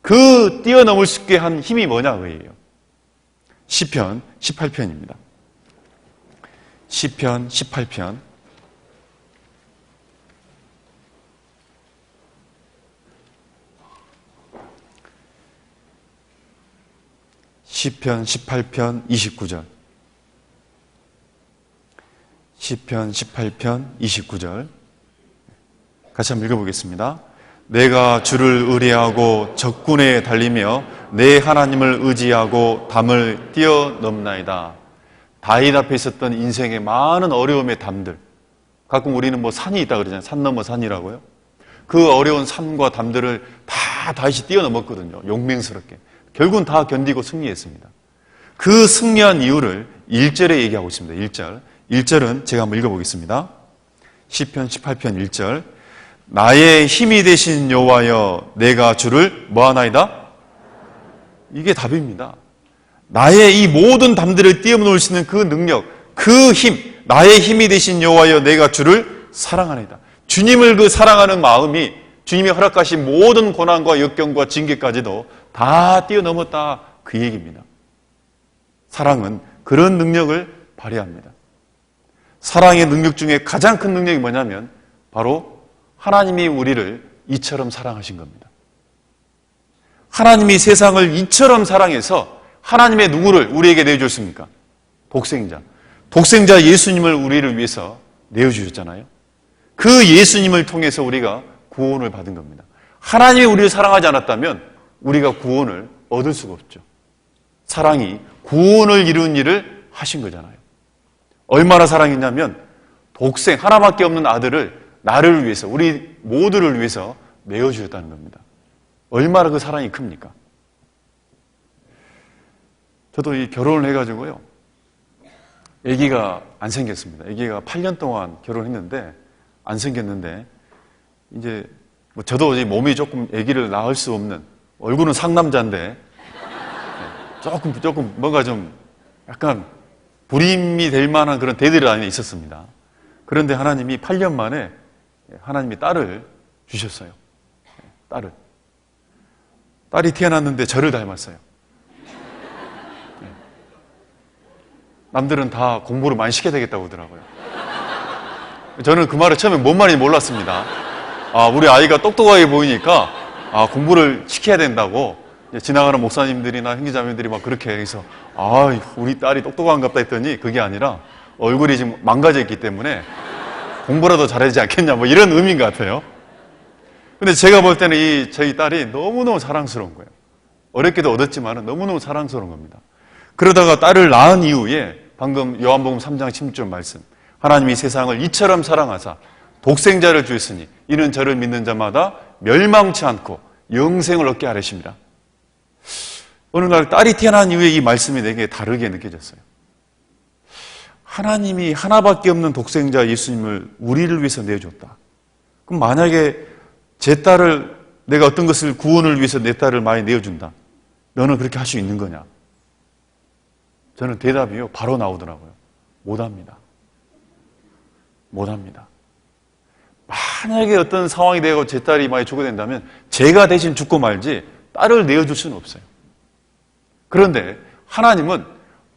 그 뛰어넘을 수 있게 한 힘이 뭐냐 그예요. 시편 18편입니다. 시편 18편. 시편 18편 29절. 시편 18편 29절. 같이 한번 읽어보겠습니다. 내가 주를 의뢰하고 적군에 달리며 내 하나님을 의지하고 담을 뛰어넘나이다. 다윗 앞에 있었던 인생의 많은 어려움의 담들. 가끔 우리는 뭐 산이 있다 그러잖아요. 산 넘어 산이라고요. 그 어려운 산과 담들을 다 다윗이 뛰어넘었거든요. 용맹스럽게. 결국은 다 견디고 승리했습니다. 그 승리한 이유를 1절에 얘기하고 있습니다. 1절. 1절은 제가 한번 읽어보겠습니다. 시편 18편 1절. 나의 힘이 되신 여호와여 내가 주를 뭐하나이다? 이게 답입니다. 나의 이 모든 담들을 뛰어넘을 수 있는 그 능력, 그 힘, 나의 힘이 되신 여호와여 내가 주를 사랑하나이다. 주님을 그 사랑하는 마음이 주님이 허락하신 모든 고난과 역경과 징계까지도 다 뛰어넘었다 그 얘기입니다. 사랑은 그런 능력을 발휘합니다. 사랑의 능력 중에 가장 큰 능력이 뭐냐면 바로 하나님이 우리를 이처럼 사랑하신 겁니다. 하나님이 세상을 이처럼 사랑해서 하나님의 누구를 우리에게 내어줬습니까? 독생자. 독생자 예수님을 우리를 위해서 내어주셨잖아요. 그 예수님을 통해서 우리가 구원을 받은 겁니다. 하나님이 우리를 사랑하지 않았다면 우리가 구원을 얻을 수가 없죠. 사랑이 구원을 이루는 일을 하신 거잖아요. 얼마나 사랑했냐면 독생 하나밖에 없는 아들을 나를 위해서 우리 모두를 위해서 내어주셨다는 겁니다. 얼마나 그 사랑이 큽니까? 저도 이 결혼을 해가지고요 아기가 안 생겼습니다. 아기가 8년 동안 결혼했는데 안 생겼는데 이제 뭐 저도 이제 몸이 조금 아기를 낳을 수 없는 얼굴은 상남자인데 조금 뭔가 좀 약간 불임이 될 만한 그런 대들이 안에 있었습니다. 그런데 하나님이 8년 만에 하나님이 딸을 주셨어요. 딸이 태어났는데 저를 닮았어요. 남들은 다 공부를 많이 시켜야 되겠다고 하더라고요. 저는 그 말을 처음에 뭔 말인지 몰랐습니다. 우리 아이가 똑똑하게 보이니까 공부를 시켜야 된다고 지나가는 목사님들이나 형제자매들이 막 그렇게 해서 우리 딸이 똑똑한갑다 했더니 그게 아니라 얼굴이 지금 망가져 있기 때문에 공부라도 잘하지 않겠냐 뭐 이런 의미인 것 같아요. 근데 제가 볼 때는 저희 딸이 너무너무 사랑스러운 거예요. 어렵게도 얻었지만 너무너무 사랑스러운 겁니다. 그러다가 딸을 낳은 이후에 방금 요한복음 3장 16절 말씀 하나님이 세상을 이처럼 사랑하사 독생자를 주셨으니 이는 저를 믿는 자마다 멸망치 않고 영생을 얻게 하려십니다. 어느 날 딸이 태어난 이후에 이 말씀이 내게 다르게 느껴졌어요. 하나님이 하나밖에 없는 독생자 예수님을 우리를 위해서 내줬다. 그럼 만약에 제 딸을 내가 어떤 것을 구원을 위해서 내 딸을 많이 내어준다. 너는 그렇게 할 수 있는 거냐? 저는 대답이요. 바로 나오더라고요. 못합니다. 만약에 어떤 상황이 되고 제 딸이 많이 죽게 된다면 제가 대신 죽고 말지 딸을 내어줄 수는 없어요. 그런데 하나님은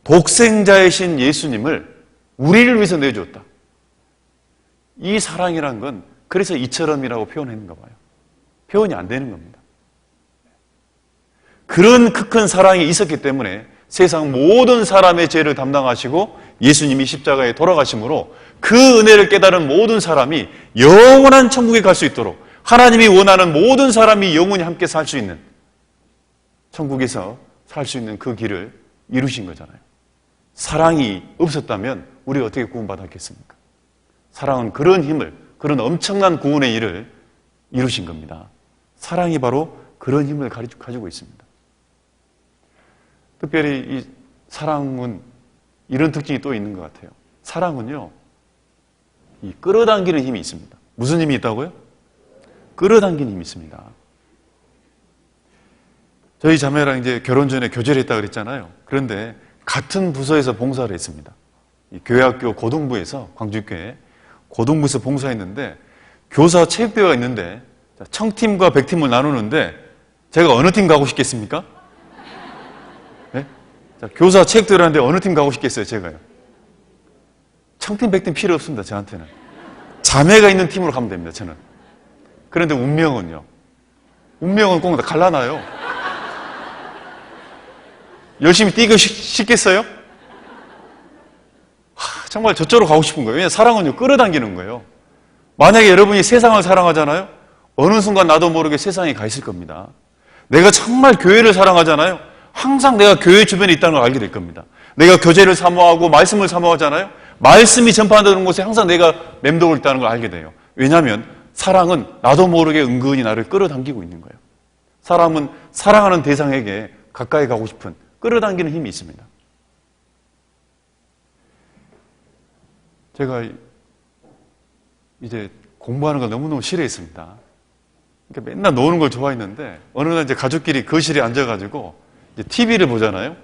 독생자이신 예수님을 우리를 위해서 내어줬다. 이 사랑이란 건 그래서 이처럼이라고 표현했는가 봐요. 표현이 안 되는 겁니다. 그런 큰 사랑이 있었기 때문에 세상 모든 사람의 죄를 담당하시고 예수님이 십자가에 돌아가심으로 그 은혜를 깨달은 모든 사람이 영원한 천국에 갈 수 있도록 하나님이 원하는 모든 사람이 영원히 함께 살 수 있는 천국에서 살 수 있는 그 길을 이루신 거잖아요. 사랑이 없었다면 우리가 어떻게 구원받았겠습니까? 사랑은 그런 힘을, 그런 엄청난 구원의 일을 이루신 겁니다. 사랑이 바로 그런 힘을 가지고 있습니다. 특별히 이 사랑은 이런 특징이 또 있는 것 같아요. 사랑은요, 이 끌어당기는 힘이 있습니다. 무슨 힘이 있다고요? 끌어당기는 힘이 있습니다. 저희 자매랑 이제 결혼 전에 교제를 했다고 그랬잖아요. 그런데 같은 부서에서 봉사를 했습니다. 이 교회학교 고등부에서, 광주교회 고등부에서 봉사했는데 교사 체육대회가 있는데 청팀과 백팀을 나누는데 제가 어느 팀 가고 싶겠습니까? 네? 자, 교사 체육대회를 하는데 어느 팀 가고 싶겠어요, 제가요? 청팀, 백팀 필요 없습니다, 저한테는. 자매가 있는 팀으로 가면 됩니다, 저는. 그런데 운명은요? 운명은 꼭 갈라놔요. 열심히 뛰고 싶겠어요? 정말 저쪽으로 가고 싶은 거예요. 왜냐하면 사랑은요, 끌어당기는 거예요. 만약에 여러분이 세상을 사랑하잖아요? 어느 순간 나도 모르게 세상에 가 있을 겁니다. 내가 정말 교회를 사랑하잖아요? 항상 내가 교회 주변에 있다는 걸 알게 될 겁니다. 내가 교제를 사모하고 말씀을 사모하잖아요? 말씀이 전파되는 곳에 항상 내가 맴돌고 있다는 걸 알게 돼요. 왜냐하면 사랑은 나도 모르게 은근히 나를 끌어당기고 있는 거예요. 사람은 사랑하는 대상에게 가까이 가고 싶은 끌어당기는 힘이 있습니다. 제가 이제 공부하는 걸 너무너무 싫어했습니다. 그러니까 맨날 노는 걸 좋아했는데 어느 날 이제 가족끼리 거실에 앉아가지고 이제 TV를 보잖아요.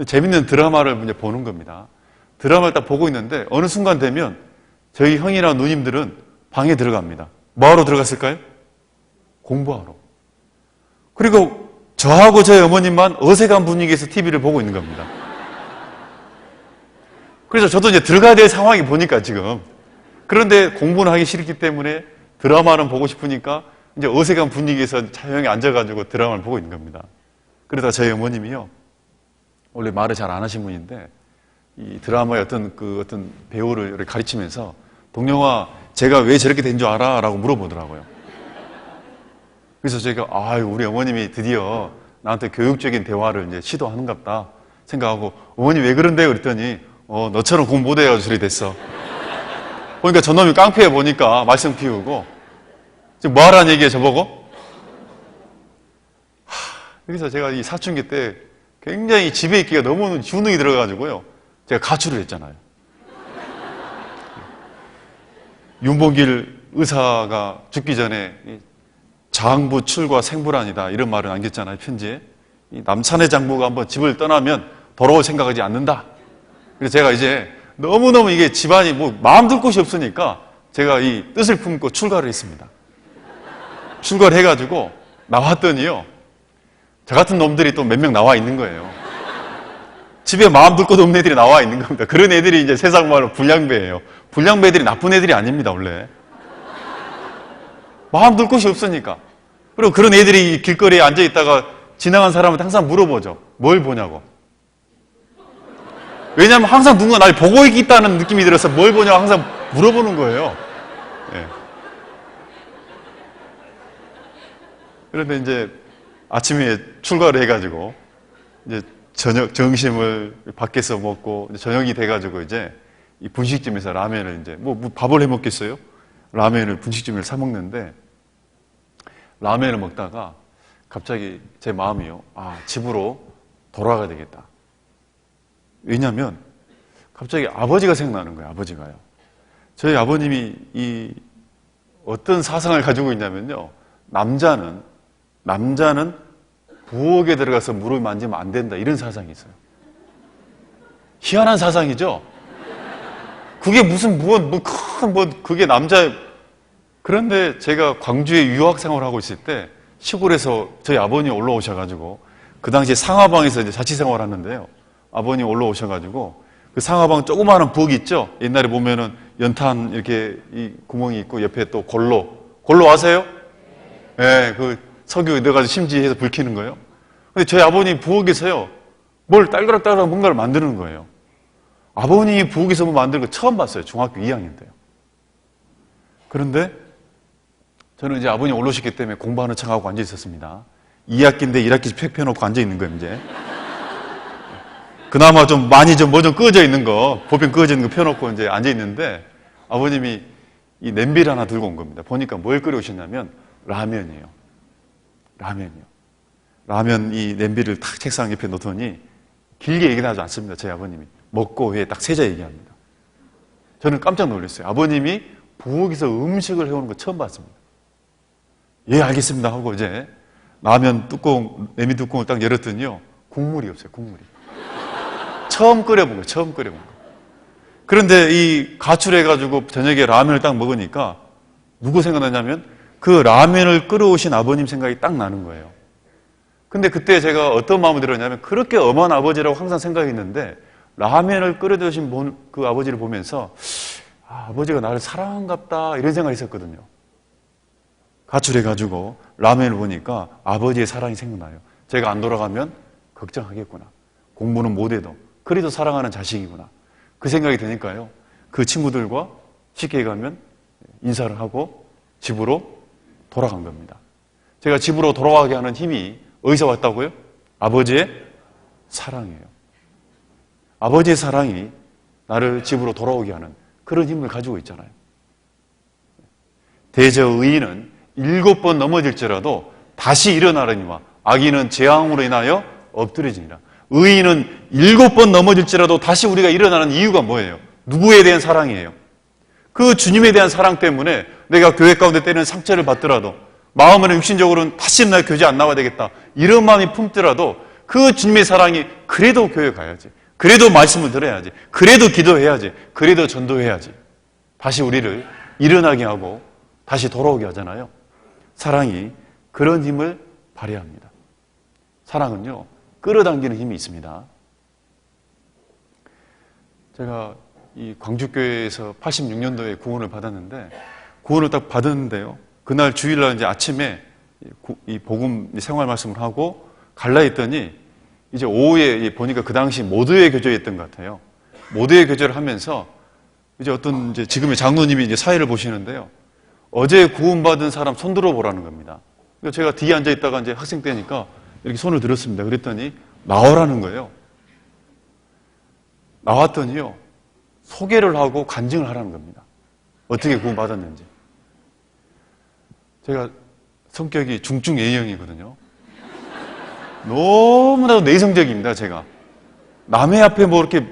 재밌는 드라마를 이제 보는 겁니다. 드라마를 딱 보고 있는데 어느 순간 되면 저희 형이나 누님들은 방에 들어갑니다. 뭐하러 들어갔을까요? 공부하러. 그리고 저하고 저희 어머님만 어색한 분위기에서 TV를 보고 있는 겁니다. 그래서 저도 이제 들어가야 될 상황이 보니까 지금. 그런데 공부는 하기 싫기 때문에 드라마는 보고 싶으니까 이제 어색한 분위기에서 차영에 앉아가지고 드라마를 보고 있는 겁니다. 그러다 저희 어머님이요. 원래 말을 잘 안 하신 분인데 이 드라마의 어떤 배우를 가르치면서 동영아, 제가 왜 저렇게 된 줄 알아? 라고 물어보더라고요. 그래서 제가, 우리 어머님이 드디어 나한테 교육적인 대화를 이제 시도하는갑다 생각하고, 어머니 왜 그런데? 그랬더니, 너처럼 공부 못해가지고 저리 됐어. 보니까 저놈이 깡패에 보니까 말씀 피우고, 지금 뭐 하라는 얘기예요, 저보고? 여기서 제가 이 사춘기 때 굉장히 집에 있기가 너무 주눅이 들어가지고요. 제가 가출을 했잖아요. 윤봉길 의사가 죽기 전에 장부 출과 생불안이다 이런 말을 남겼잖아요, 편지에. 이 남산의 장부가 한번 집을 떠나면 돌아올 생각하지 않는다. 그래서 제가 이제 너무너무 이게 집안이 마음 둘 곳이 없으니까 제가 이 뜻을 품고 출가를 했습니다. 출가를 해가지고 나왔더니요, 저 같은 놈들이 또 몇 명 나와 있는 거예요. 집에 마음 둘 곳 없는 애들이 나와 있는 겁니다. 그런 애들이 이제 세상 말로 불량배예요. 불량배들이 나쁜 애들이 아닙니다, 원래. 마음 둘 곳이 없으니까. 그리고 그런 애들이 길거리에 앉아있다가 지나간 사람한테 항상 물어보죠. 뭘 보냐고. 왜냐하면 항상 누군가 날 보고 있다는 느낌이 들어서 뭘 보냐고 항상 물어보는 거예요. 네. 그런데 이제 아침에 출가를 해가지고 이제 점심을 밖에서 먹고 저녁이 돼가지고 이제 이 분식집에서 라면을 이제 밥을 해 먹겠어요? 라면을 분식집에서 사 먹는데 라면을 먹다가 갑자기 제 마음이요. 집으로 돌아가야 되겠다. 왜냐하면 갑자기 아버지가 생각나는 거예요. 아버지가요. 저희 아버님이 이 어떤 사상을 가지고 있냐면요. 남자는 부엌에 들어가서 물을 만지면 안 된다. 이런 사상이 있어요. 희한한 사상이죠? 그게 무슨 그게 남자. 그런데 제가 광주에 유학 생활을 하고 있을 때 시골에서 저희 아버님이 올라오셔가지고 그 당시에 상하방에서 이제 자취 생활을 하는데요. 아버님이 올라오셔가지고 그 상하방 조그마한 부엌이 있죠? 옛날에 보면은 연탄 이렇게 이 구멍이 있고 옆에 또 골로 아세요? 예, 그 석유 넣어가지고 심지해서 불 켜는 거예요. 근데 저희 아버님 부엌에서요, 뭘 딸그락딸그락 뭔가를 만드는 거예요. 아버님이 부엌에서 뭐 만드는 거 처음 봤어요. 중학교 2학년 때요. 그런데 저는 이제 아버님 올라오셨기 때문에 공부하는 척하고 앉아 있었습니다. 2학기인데 1학기씩 팩 펴놓고 앉아 있는 거예요, 이제. 그나마 좀 많이 뭐 좀 꺼져 있는 거, 보편 꺼져 있는 거 펴놓고 이제 앉아 있는데 아버님이 이 냄비를 하나 들고 온 겁니다. 보니까 뭘 끓여오셨냐면 라면이에요. 라면 이 냄비를 탁 책상 옆에 놓더니 길게 얘기는 하지 않습니다. 저희 아버님이. 먹고 후에 딱 세자 얘기합니다. 저는 깜짝 놀랐어요. 아버님이 부엌에서 음식을 해오는 거 처음 봤습니다. 예, 알겠습니다 하고 이제 라면 뚜껑, 냄비 뚜껑을 딱 열었더니요, 국물이 없어요. 국물이. 처음 끓여본 거예요. 그런데 이 가출해가지고 저녁에 라면을 딱 먹으니까 누구 생각나냐면 그 라면을 끓여오신 아버님 생각이 딱 나는 거예요. 근데 그때 제가 어떤 마음이 들었냐면 그렇게 엄한 아버지라고 항상 생각했는데 라면을 끓여드신 그 아버지를 보면서 아버지가 나를 사랑한갑다 이런 생각이 있었거든요. 가출해가지고 라면을 보니까 아버지의 사랑이 생각나요. 제가 안 돌아가면 걱정하겠구나. 공부는 못해도 그래도 사랑하는 자식이구나. 그 생각이 드니까요. 그 친구들과 쉽게 가면 인사를 하고 집으로 돌아간 겁니다. 제가 집으로 돌아가게 하는 힘이 어디서 왔다고요? 아버지의 사랑이에요. 아버지의 사랑이 나를 집으로 돌아오게 하는 그런 힘을 가지고 있잖아요. 대저의인은 7번 넘어질지라도 다시 일어나려니와 악인은 재앙으로 인하여 엎드려지니라. 의인은 7번 넘어질지라도 다시 우리가 일어나는 이유가 뭐예요? 누구에 대한 사랑이에요? 그 주님에 대한 사랑 때문에 내가 교회 가운데 때는 상처를 받더라도 마음으로는 육신적으로는 다시는 나 교회 안 나와야 되겠다 이런 마음이 품더라도 그 주님의 사랑이 그래도 교회 가야지, 그래도 말씀을 들어야지, 그래도 기도해야지, 그래도 전도해야지 다시 우리를 일어나게 하고 다시 돌아오게 하잖아요. 사랑이 그런 힘을 발휘합니다. 사랑은요 끌어당기는 힘이 있습니다. 제가 이 광주교회에서 86년도에 구원을 받았는데 구원을 딱 받았는데요. 그날 주일날 이제 아침에 이 복음 생활 말씀을 하고 갈라 했더니 이제 오후에 보니까 그 당시 모두의 교제였던 것 같아요. 모두의 교제를 하면서 이제 어떤 이제 지금의 장로님이 이제 사회를 보시는데요. 어제 구원받은 사람 손 들어보라는 겁니다. 그래서 제가 뒤에 앉아 있다가 이제 학생 때니까 이렇게 손을 들었습니다. 그랬더니 나오라는 거예요. 나왔더니요. 소개를 하고 간증을 하라는 겁니다. 어떻게 구원받았는지. 제가 성격이 중증 A형이거든요. 너무나도 내성적입니다, 제가. 남의 앞에 뭐 이렇게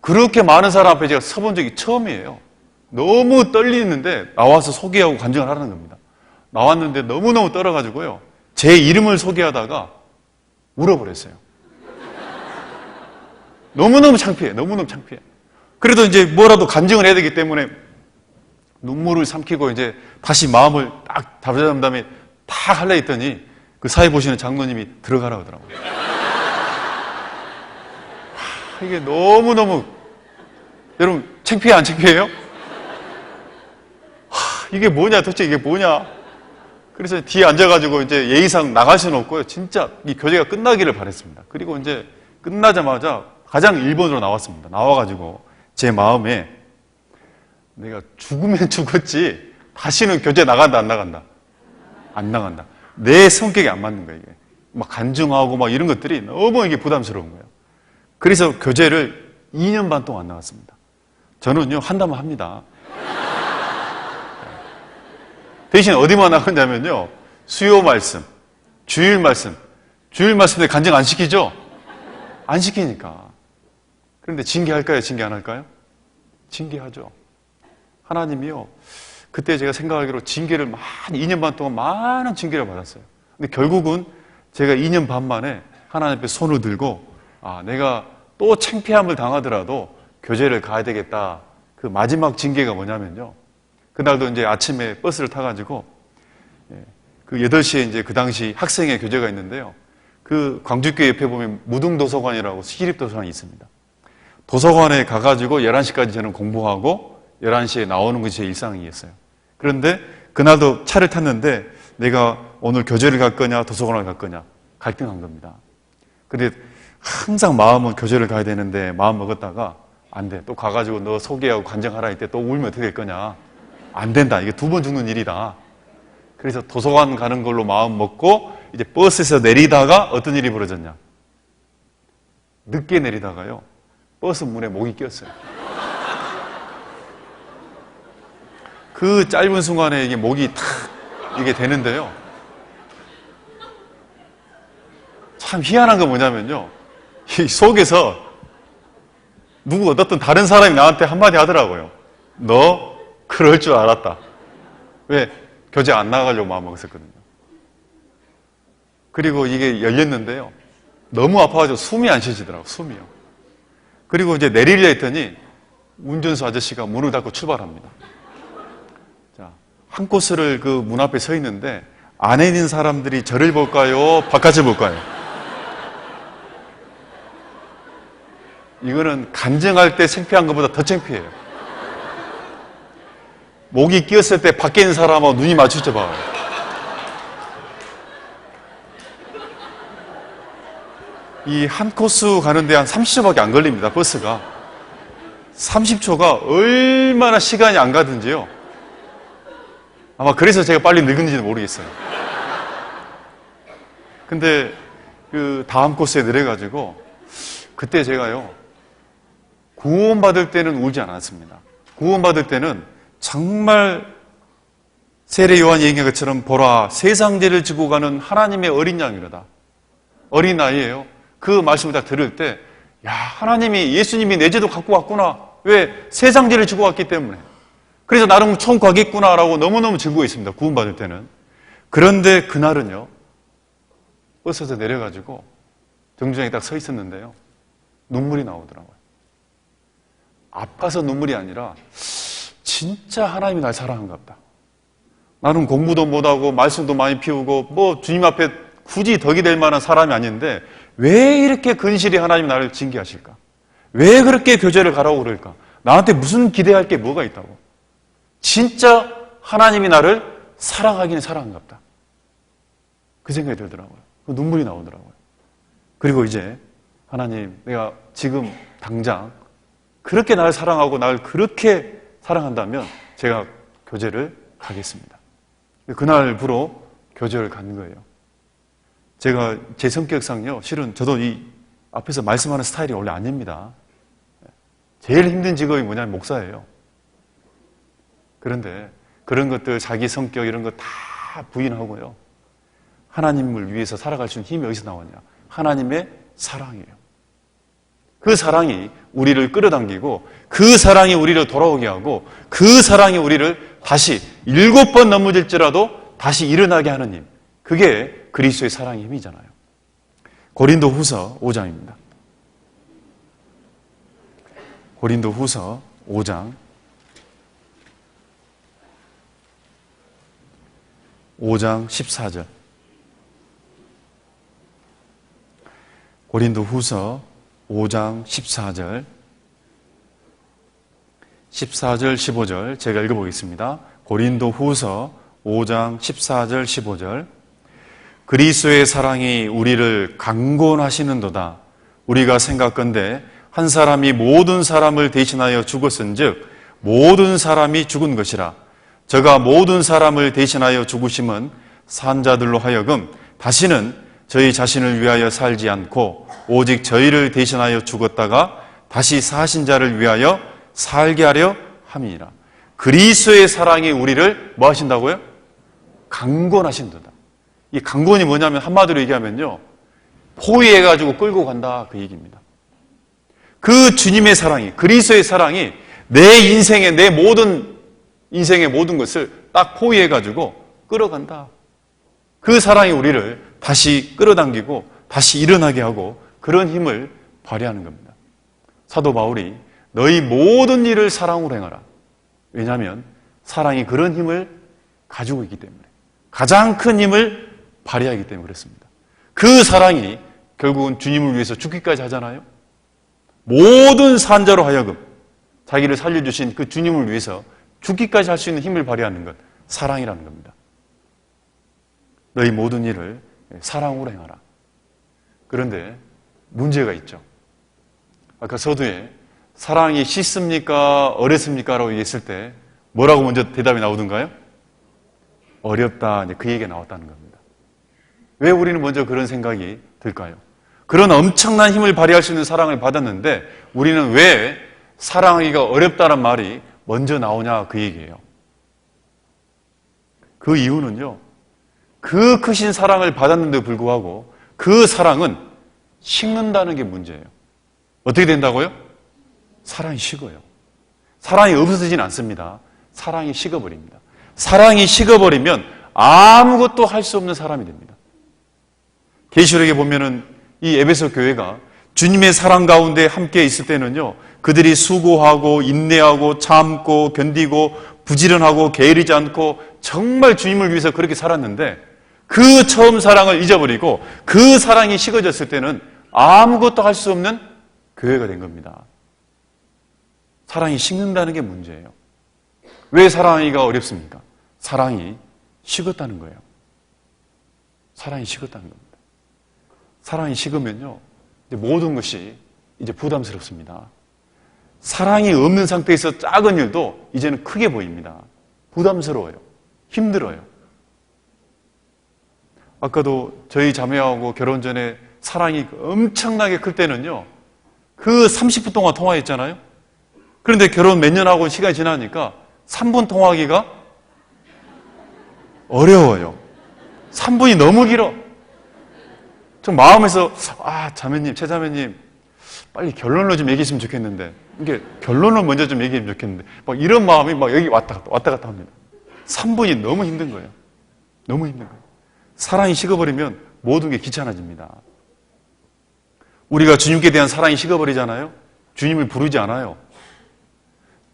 그렇게 많은 사람 앞에 제가 서본 적이 처음이에요. 너무 떨리는데 나와서 소개하고 간증을 하라는 겁니다. 나왔는데 너무너무 떨어가지고요. 제 이름을 소개하다가 울어버렸어요. 너무너무 창피해. 너무너무 창피해. 그래도 이제 뭐라도 간증을 해야 되기 때문에 눈물을 삼키고 이제 다시 마음을 딱 다잡은 다음에 딱 하려 했더니 그 사회 보시는 장로님이 들어가라고 하더라고요. 이게 너무너무 여러분 창피해 안 창피해요? 이게 뭐냐 도대체 이게 뭐냐. 그래서 뒤에 앉아가지고 이제 예의상 나갈 수는 없고요. 진짜 이 교제가 끝나기를 바랬습니다. 그리고 이제 끝나자마자 가장 1번으로 나왔습니다. 나와가지고 제 마음에 내가 죽으면 죽었지 다시는 교제 나간다 안 나간다? 안 나간다. 내 성격이 안 맞는 거예요. 이게. 막 간증하고 막 이런 것들이 너무 이게 부담스러운 거예요. 그래서 교제를 2년 반 동안 안 나갔습니다. 저는요 한다면 합니다. 대신 어디만 나갔냐면요 수요 말씀, 주일 말씀에 간증 안 시키죠? 안 시키니까. 그런데 징계할까요? 징계 안 할까요? 징계하죠. 하나님이요 그때 제가 생각하기로 징계를 2년 반 동안 많은 징계를 받았어요. 근데 결국은 제가 2년 반 만에 하나님 앞에 손을 들고 내가 또 창피함을 당하더라도 교제를 가야 되겠다. 그 마지막 징계가 뭐냐면요. 그날도 이제 아침에 버스를 타가지고 그 8시에 이제 그 당시 학생의 교제가 있는데요. 그 광주교회 옆에 보면 무등도서관이라고 시립도서관이 있습니다. 도서관에 가가지고 11시까지 저는 공부하고 11시에 나오는 것이 제 일상이었어요. 그런데 그날도 차를 탔는데 내가 오늘 교제를 갈 거냐 도서관을 갈 거냐 갈등한 겁니다. 근데 항상 마음은 교제를 가야 되는데 마음 먹었다가 안 돼. 또 가가지고 너 소개하고 간증하라 할 때 또 울면 어떻게 될 거냐. 안 된다. 이게 2번 죽는 일이다. 그래서 도서관 가는 걸로 마음 먹고 이제 버스에서 내리다가 어떤 일이 벌어졌냐. 늦게 내리다가요. 버스 문에 목이 꼈어요. 그 짧은 순간에 이게 목이 탁 이게 되는데요. 참 희한한 건 뭐냐면요. 이 속에서 어떤 다른 사람이 나한테 한마디 하더라고요. 너 그럴 줄 알았다. 왜? 교제 안 나가려고 마음먹었었거든요. 그리고 이게 열렸는데요. 너무 아파가지고 숨이 안 쉬어지더라고요. 숨이요. 그리고 이제 내리려 했더니 운전수 아저씨가 문을 닫고 출발합니다. 자, 한 코스를 그 문 앞에 서 있는데 안에 있는 사람들이 저를 볼까요? 바깥을 볼까요? 이거는 간증할 때 창피한 것보다 더 창피해요. 목이 끼었을 때 밖에 있는 사람하고 눈이 마주쳐 봐요. 이 한 코스 가는데 한 30초밖에 안 걸립니다, 버스가. 30초가 얼마나 시간이 안 가든지요. 아마 그래서 제가 빨리 늙은지는 모르겠어요. 근데 그 다음 코스에 내려가지고 그때 제가요, 구원받을 때는 울지 않았습니다. 구원받을 때는 정말 세례 요한이 얘기한 것처럼 보라, 세상 죄를 지고 가는 하나님의 어린 양이로다. 어린 아이예요. 그 말씀을 딱 들을 때, 야, 하나님이, 예수님이 내 죄도 갖고 왔구나. 왜? 세상 죄를 지고 왔기 때문에. 그래서 나름 천국 가겠구나라고 너무너무 즐거워했습니다. 구원받을 때는. 그런데 그날은요, 버스에서 내려가지고 정류장에 딱 서 있었는데요, 눈물이 나오더라고요. 아파서 눈물이 아니라 진짜 하나님이 날 사랑한가 보다. 나는 공부도 못하고 말씀도 많이 피우고 뭐 주님 앞에 굳이 덕이 될 만한 사람이 아닌데 왜 이렇게 근실히 하나님이 나를 징계하실까? 왜 그렇게 교제를 가라고 그럴까? 나한테 무슨 기대할 게 뭐가 있다고? 진짜 하나님이 나를 사랑하기는 사랑한가 보다. 그 생각이 들더라고요. 눈물이 나오더라고요. 그리고 이제 하나님, 내가 지금 당장 그렇게 나를 사랑하고 나를 그렇게 사랑한다면 제가 교제를 가겠습니다. 그날부로 교제를 간 거예요. 제가 제 성격상요, 실은 저도 이 앞에서 말씀하는 스타일이 원래 아닙니다. 제일 힘든 직업이 뭐냐면 목사예요. 그런데 그런 것들, 자기 성격 이런 거 다 부인하고요, 하나님을 위해서 살아갈 수 있는 힘이 어디서 나왔냐? 하나님의 사랑이에요. 그 사랑이 우리를 끌어당기고 그 사랑이 우리를 돌아오게 하고 그 사랑이 우리를 다시 7번 넘어질지라도 다시 일어나게 하는 힘. 그게 그리스도의 사랑의 힘이잖아요. 고린도후서 5장입니다. 고린도후서 5장 14절. 고린도후서 5장 14절, 15절 제가 읽어보겠습니다. 고린도후서 5장 14절, 15절. 그리스도의 사랑이 우리를 강권하시는도다. 우리가 생각건대 한 사람이 모든 사람을 대신하여 죽었은즉 모든 사람이 죽은 것이라. 저가 모든 사람을 대신하여 죽으심은 산자들로 하여금 다시는 저희 자신을 위하여 살지 않고 오직 저희를 대신하여 죽었다가 다시 사신 자를 위하여 살게 하려 함이니라. 그리스도의 사랑이 우리를 뭐 하신다고요? 강권하신도다. 이 강권이 뭐냐면 한마디로 얘기하면요, 포위해가지고 끌고 간다, 그 얘기입니다. 그 주님의 사랑이, 그리스도의 사랑이 내 인생의, 내 모든 인생의 모든 것을 딱 포위해가지고 끌어간다. 그 사랑이 우리를 다시 끌어당기고 다시 일어나게 하고 그런 힘을 발휘하는 겁니다. 사도 바울이 너희 모든 일을 사랑으로 행하라. 왜냐하면 사랑이 그런 힘을 가지고 있기 때문에, 가장 큰 힘을 발휘하기 때문에 그렇습니다. 그 사랑이 결국은 주님을 위해서 죽기까지 하잖아요. 모든 산자로 하여금 자기를 살려주신 그 주님을 위해서 죽기까지 할 수 있는 힘을 발휘하는 것, 사랑이라는 겁니다. 너희 모든 일을 사랑으로 행하라. 그런데 문제가 있죠. 아까 서두에 사랑이 쉽습니까? 어렵습니까? 라고 얘기했을 때 뭐라고 먼저 대답이 나오던가요? 어렵다. 그 얘기가 나왔다는 겁니다. 왜 우리는 먼저 그런 생각이 들까요? 그런 엄청난 힘을 발휘할 수 있는 사랑을 받았는데 우리는 왜 사랑하기가 어렵다는 말이 먼저 나오냐, 그 얘기예요. 그 이유는요, 그 크신 사랑을 받았는데도 불구하고 그 사랑은 식는다는 게 문제예요. 어떻게 된다고요? 사랑이 식어요. 사랑이 없어지진 않습니다. 사랑이 식어버립니다. 사랑이 식어버리면 아무것도 할 수 없는 사람이 됩니다. 계시록에 보면은 이 에베소 교회가 주님의 사랑 가운데 함께 있을 때는요, 그들이 수고하고 인내하고 참고 견디고 부지런하고 게으르지 않고 정말 주님을 위해서 그렇게 살았는데 그 처음 사랑을 잊어버리고 그 사랑이 식어졌을 때는 아무것도 할 수 없는 교회가 된 겁니다. 사랑이 식는다는 게 문제예요. 왜 사랑하기가 어렵습니까? 사랑이 식었다는 거예요. 사랑이 식었다는 겁니다. 사랑이 식으면요, 이제 모든 것이 이제 부담스럽습니다. 사랑이 없는 상태에서 작은 일도 이제는 크게 보입니다. 부담스러워요. 힘들어요. 아까도 저희 자매하고 결혼 전에 사랑이 엄청나게 클 때는요, 그 30분 동안 통화했잖아요. 그런데 결혼 몇 년 하고 시간이 지나니까 3분 통화하기가 어려워요. 3분이 너무 길어. 좀 마음에서 자매님, 최자매님 빨리 결론을 좀 얘기했으면 좋겠는데, 이게 결론을 먼저 좀 얘기했으면 좋겠는데, 막 이런 마음이 막 여기 왔다 갔다 합니다. 3분이 너무 힘든 거예요. 너무 힘든 거예요. 사랑이 식어버리면 모든 게 귀찮아집니다. 우리가 주님께 대한 사랑이 식어버리잖아요. 주님을 부르지 않아요.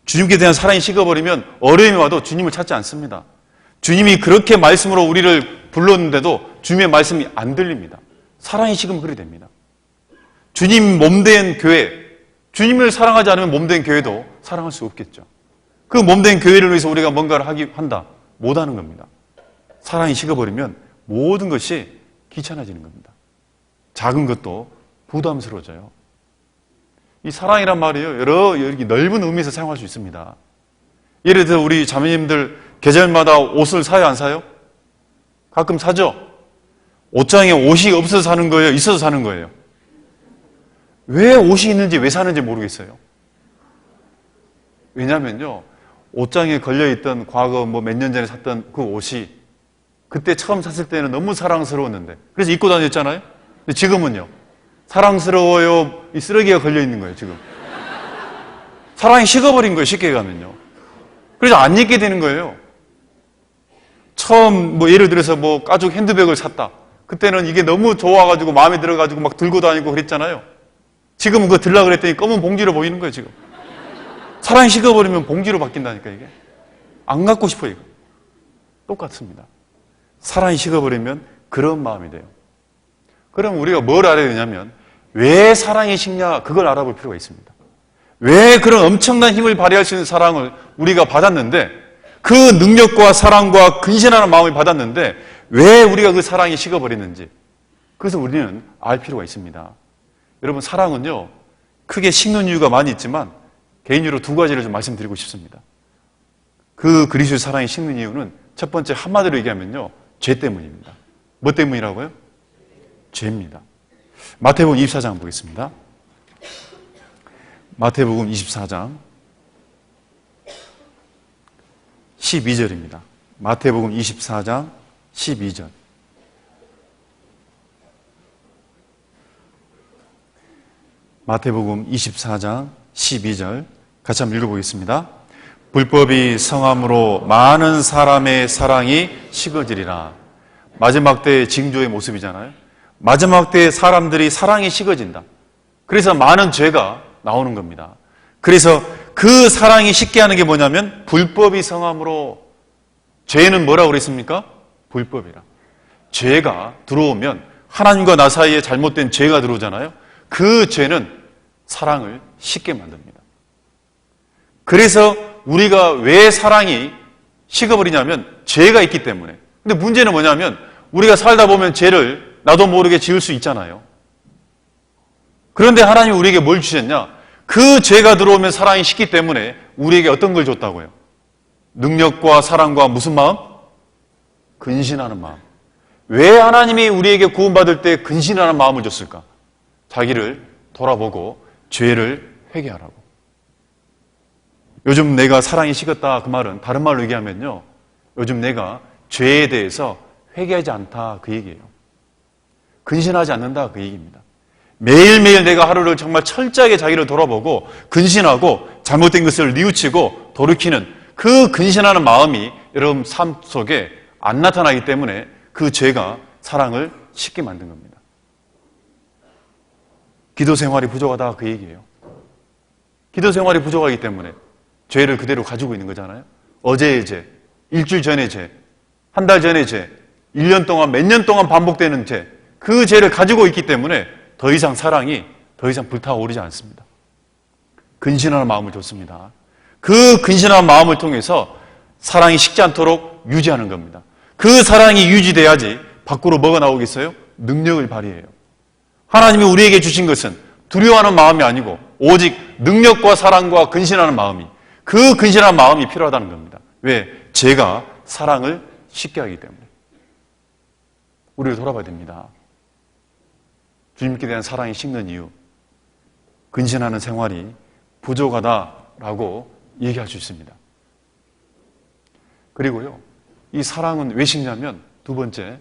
주님께 대한 사랑이 식어버리면 어려움이 와도 주님을 찾지 않습니다. 주님이 그렇게 말씀으로 우리를 불렀는데도 주님의 말씀이 안 들립니다. 사랑이 식으면 그렇게 됩니다. 주님 몸된 교회, 주님을 사랑하지 않으면 몸된 교회도 사랑할 수 없겠죠. 그 몸된 교회를 위해서 우리가 뭔가를 한다. 못하는 겁니다. 사랑이 식어버리면 모든 것이 귀찮아지는 겁니다. 작은 것도 부담스러워져요. 이 사랑이란 말이요, 여러 넓은 의미에서 사용할 수 있습니다. 예를 들어 우리 자매님들 계절마다 옷을 사요, 안 사요? 가끔 사죠? 옷장에 옷이 없어서 사는 거예요? 있어서 사는 거예요? 왜 옷이 있는지 왜 사는지 모르겠어요. 왜냐면요, 옷장에 걸려있던 과거 몇 년 전에 샀던 그 옷이 그때 처음 샀을 때는 너무 사랑스러웠는데 그래서 입고 다녔잖아요. 근데 지금은요, 사랑스러워요, 이 쓰레기가 걸려있는 거예요. 지금 사랑이 식어버린 거예요. 쉽게 가면요. 그래서 안 입게 되는 거예요. 처음 예를 들어서 가죽 핸드백을 샀다. 그때는 이게 너무 좋아가지고 마음에 들어가지고 막 들고 다니고 그랬잖아요. 지금은 그거 들라 그랬더니 검은 봉지로 보이는 거예요. 지금 사랑이 식어버리면 봉지로 바뀐다니까. 이게 안 갖고 싶어요. 이거 똑같습니다. 사랑이 식어버리면 그런 마음이 돼요. 그럼 우리가 뭘 알아야 되냐면 왜 사랑이 식냐, 그걸 알아볼 필요가 있습니다. 왜 그런 엄청난 힘을 발휘할 수 있는 사랑을 우리가 받았는데, 그 능력과 사랑과 근신하는 마음을 받았는데 왜 우리가 그 사랑이 식어버리는지, 그것을 우리는 알 필요가 있습니다. 여러분, 사랑은요, 크게 식는 이유가 많이 있지만 개인적으로 두 가지를 좀 말씀드리고 싶습니다. 그 그리스도의 사랑이 식는 이유는 첫 번째, 한마디로 얘기하면요, 죄 때문입니다. 뭐 때문이라고요? 죄입니다. 마태복음 24장 보겠습니다. 마태복음 24장 12절입니다. 마태복음 24장 12절. 마태복음 24장 12절 같이 한번 읽어보겠습니다. 불법이 성함으로 많은 사람의 사랑이 식어지리라. 마지막 때의 징조의 모습이잖아요. 마지막 때에 사람들이 사랑이 식어진다. 그래서 많은 죄가 나오는 겁니다. 그래서 그 사랑이 식게 하는 게 뭐냐면 불법이 성함으로. 죄는 뭐라고 그랬습니까? 불법이라. 죄가 들어오면 하나님과 나 사이에 잘못된 죄가 들어오잖아요. 그 죄는 사랑을 식게 만듭니다. 그래서 우리가 왜 사랑이 식어버리냐면 죄가 있기 때문에. 근데 문제는 뭐냐면 우리가 살다 보면 죄를 나도 모르게 지을 수 있잖아요. 그런데 하나님이 우리에게 뭘 주셨냐? 그 죄가 들어오면 사랑이 식기 때문에 우리에게 어떤 걸 줬다고요? 능력과 사랑과 무슨 마음? 근신하는 마음. 왜 하나님이 우리에게 구원받을 때 근신하는 마음을 줬을까? 자기를 돌아보고 죄를 회개하라고. 요즘 내가 사랑이 식었다, 그 말은 다른 말로 얘기하면요, 요즘 내가 죄에 대해서 회개하지 않다, 그 얘기예요. 근신하지 않는다, 그 얘기입니다. 매일매일 내가 하루를 정말 철저하게 자기를 돌아보고 근신하고 잘못된 것을 뉘우치고 돌이키는 그 근신하는 마음이 여러분 삶 속에 안 나타나기 때문에 그 죄가 사랑을 식게 만든 겁니다. 기도 생활이 부족하다, 그 얘기예요. 기도 생활이 부족하기 때문에 죄를 그대로 가지고 있는 거잖아요. 어제의 죄, 일주일 전의 죄, 한 달 전의 죄, 1년 동안, 몇 년 동안 반복되는 죄, 그 죄를 가지고 있기 때문에 더 이상 사랑이 더 이상 불타오르지 않습니다. 근신하는 마음을 줬습니다. 그 근신한 마음을 통해서 사랑이 식지 않도록 유지하는 겁니다. 그 사랑이 유지돼야지 밖으로 뭐가 나오겠어요? 능력을 발휘해요. 하나님이 우리에게 주신 것은 두려워하는 마음이 아니고 오직 능력과 사랑과 근신하는 마음이, 그 근신한 마음이 필요하다는 겁니다. 왜? 죄가 사랑을 식게 하기 때문에. 우리를 돌아봐야 됩니다. 주님께 대한 사랑이 식는 이유, 근신하는 생활이 부족하다라고 얘기할 수 있습니다. 그리고요, 이 사랑은 왜 식냐면, 두 번째,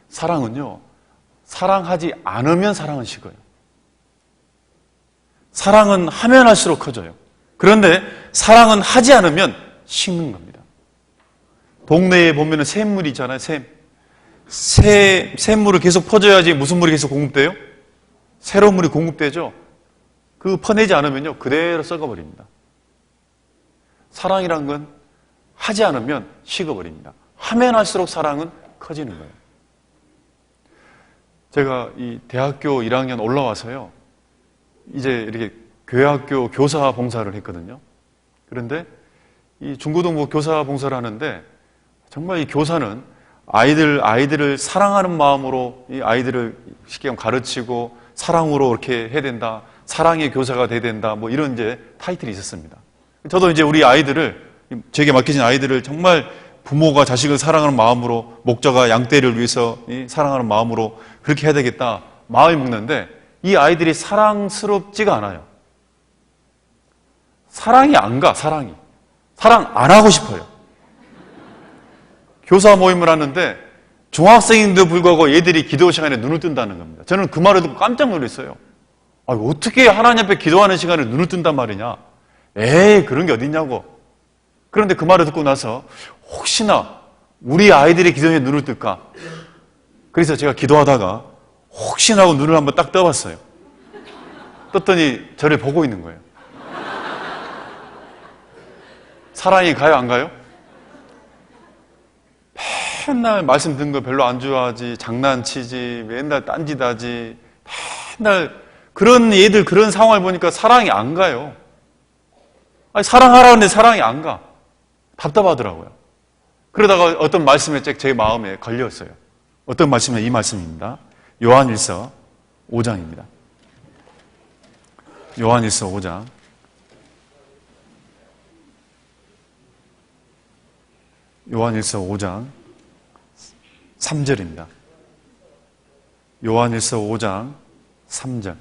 사랑은요, 사랑하지 않으면 사랑은 식어요. 사랑은 하면 할수록 커져요. 그런데 사랑은 하지 않으면 식는 겁니다. 동네에 보면 샘물이 있잖아요, 샘물을 계속 퍼줘야지 무슨 물이 계속 공급돼요? 새로운 물이 공급되죠? 그 퍼내지 않으면요, 그대로 썩어버립니다. 사랑이란 건 하지 않으면 식어버립니다. 하면 할수록 사랑은 커지는 거예요. 제가 이 대학교 1학년 올라와서요, 이제 이렇게 교회학교 교사 봉사를 했거든요. 그런데 이 중고등부 교사 봉사를 하는데 정말 이 교사는 아이들을 사랑하는 마음으로 이 아이들을 쉽게 가르치고 사랑으로 이렇게 해야 된다. 사랑의 교사가 돼야 된다. 뭐 이런 이제 타이틀이 있었습니다. 저도 이제 우리 아이들을, 제게 맡겨진 아이들을 정말 부모가 자식을 사랑하는 마음으로, 목자가 양떼를 위해서 사랑하는 마음으로 그렇게 해야 되겠다 마음이 먹는데, 이 아이들이 사랑스럽지가 않아요. 사랑이 안 가, 사랑 안 하고 싶어요. 교사 모임을 하는데 중학생인데도 불구하고 얘들이 기도 시간에 눈을 뜬다는 겁니다. 저는 그 말을 듣고 깜짝 놀랐어요. 어떻게 하나님 앞에 기도하는 시간에 눈을 뜬단 말이냐. 에이, 그런 게 어딨냐고. 그런데 그 말을 듣고 나서 혹시나 우리 아이들이 기도에 눈을 뜰까. 그래서 제가 기도하다가 혹시나 하고 눈을 한번 딱 떠봤어요. 떴더니 저를 보고 있는 거예요. 사랑이 가요, 안 가요? 맨날 말씀 듣는 거 별로 안 좋아하지, 장난치지, 맨날 딴짓하지, 맨날 그런 얘들, 그런 상황을 보니까 사랑이 안 가요. 사랑하라는데 사랑이 안 가. 답답하더라고요. 그러다가 어떤 말씀에 제 마음에 걸렸어요. 어떤 말씀이냐, 이 말씀입니다. 요한일서 5장입니다. 요한일서 5장. 요한일서 5장 3절입니다. 요한일서 5장 3절.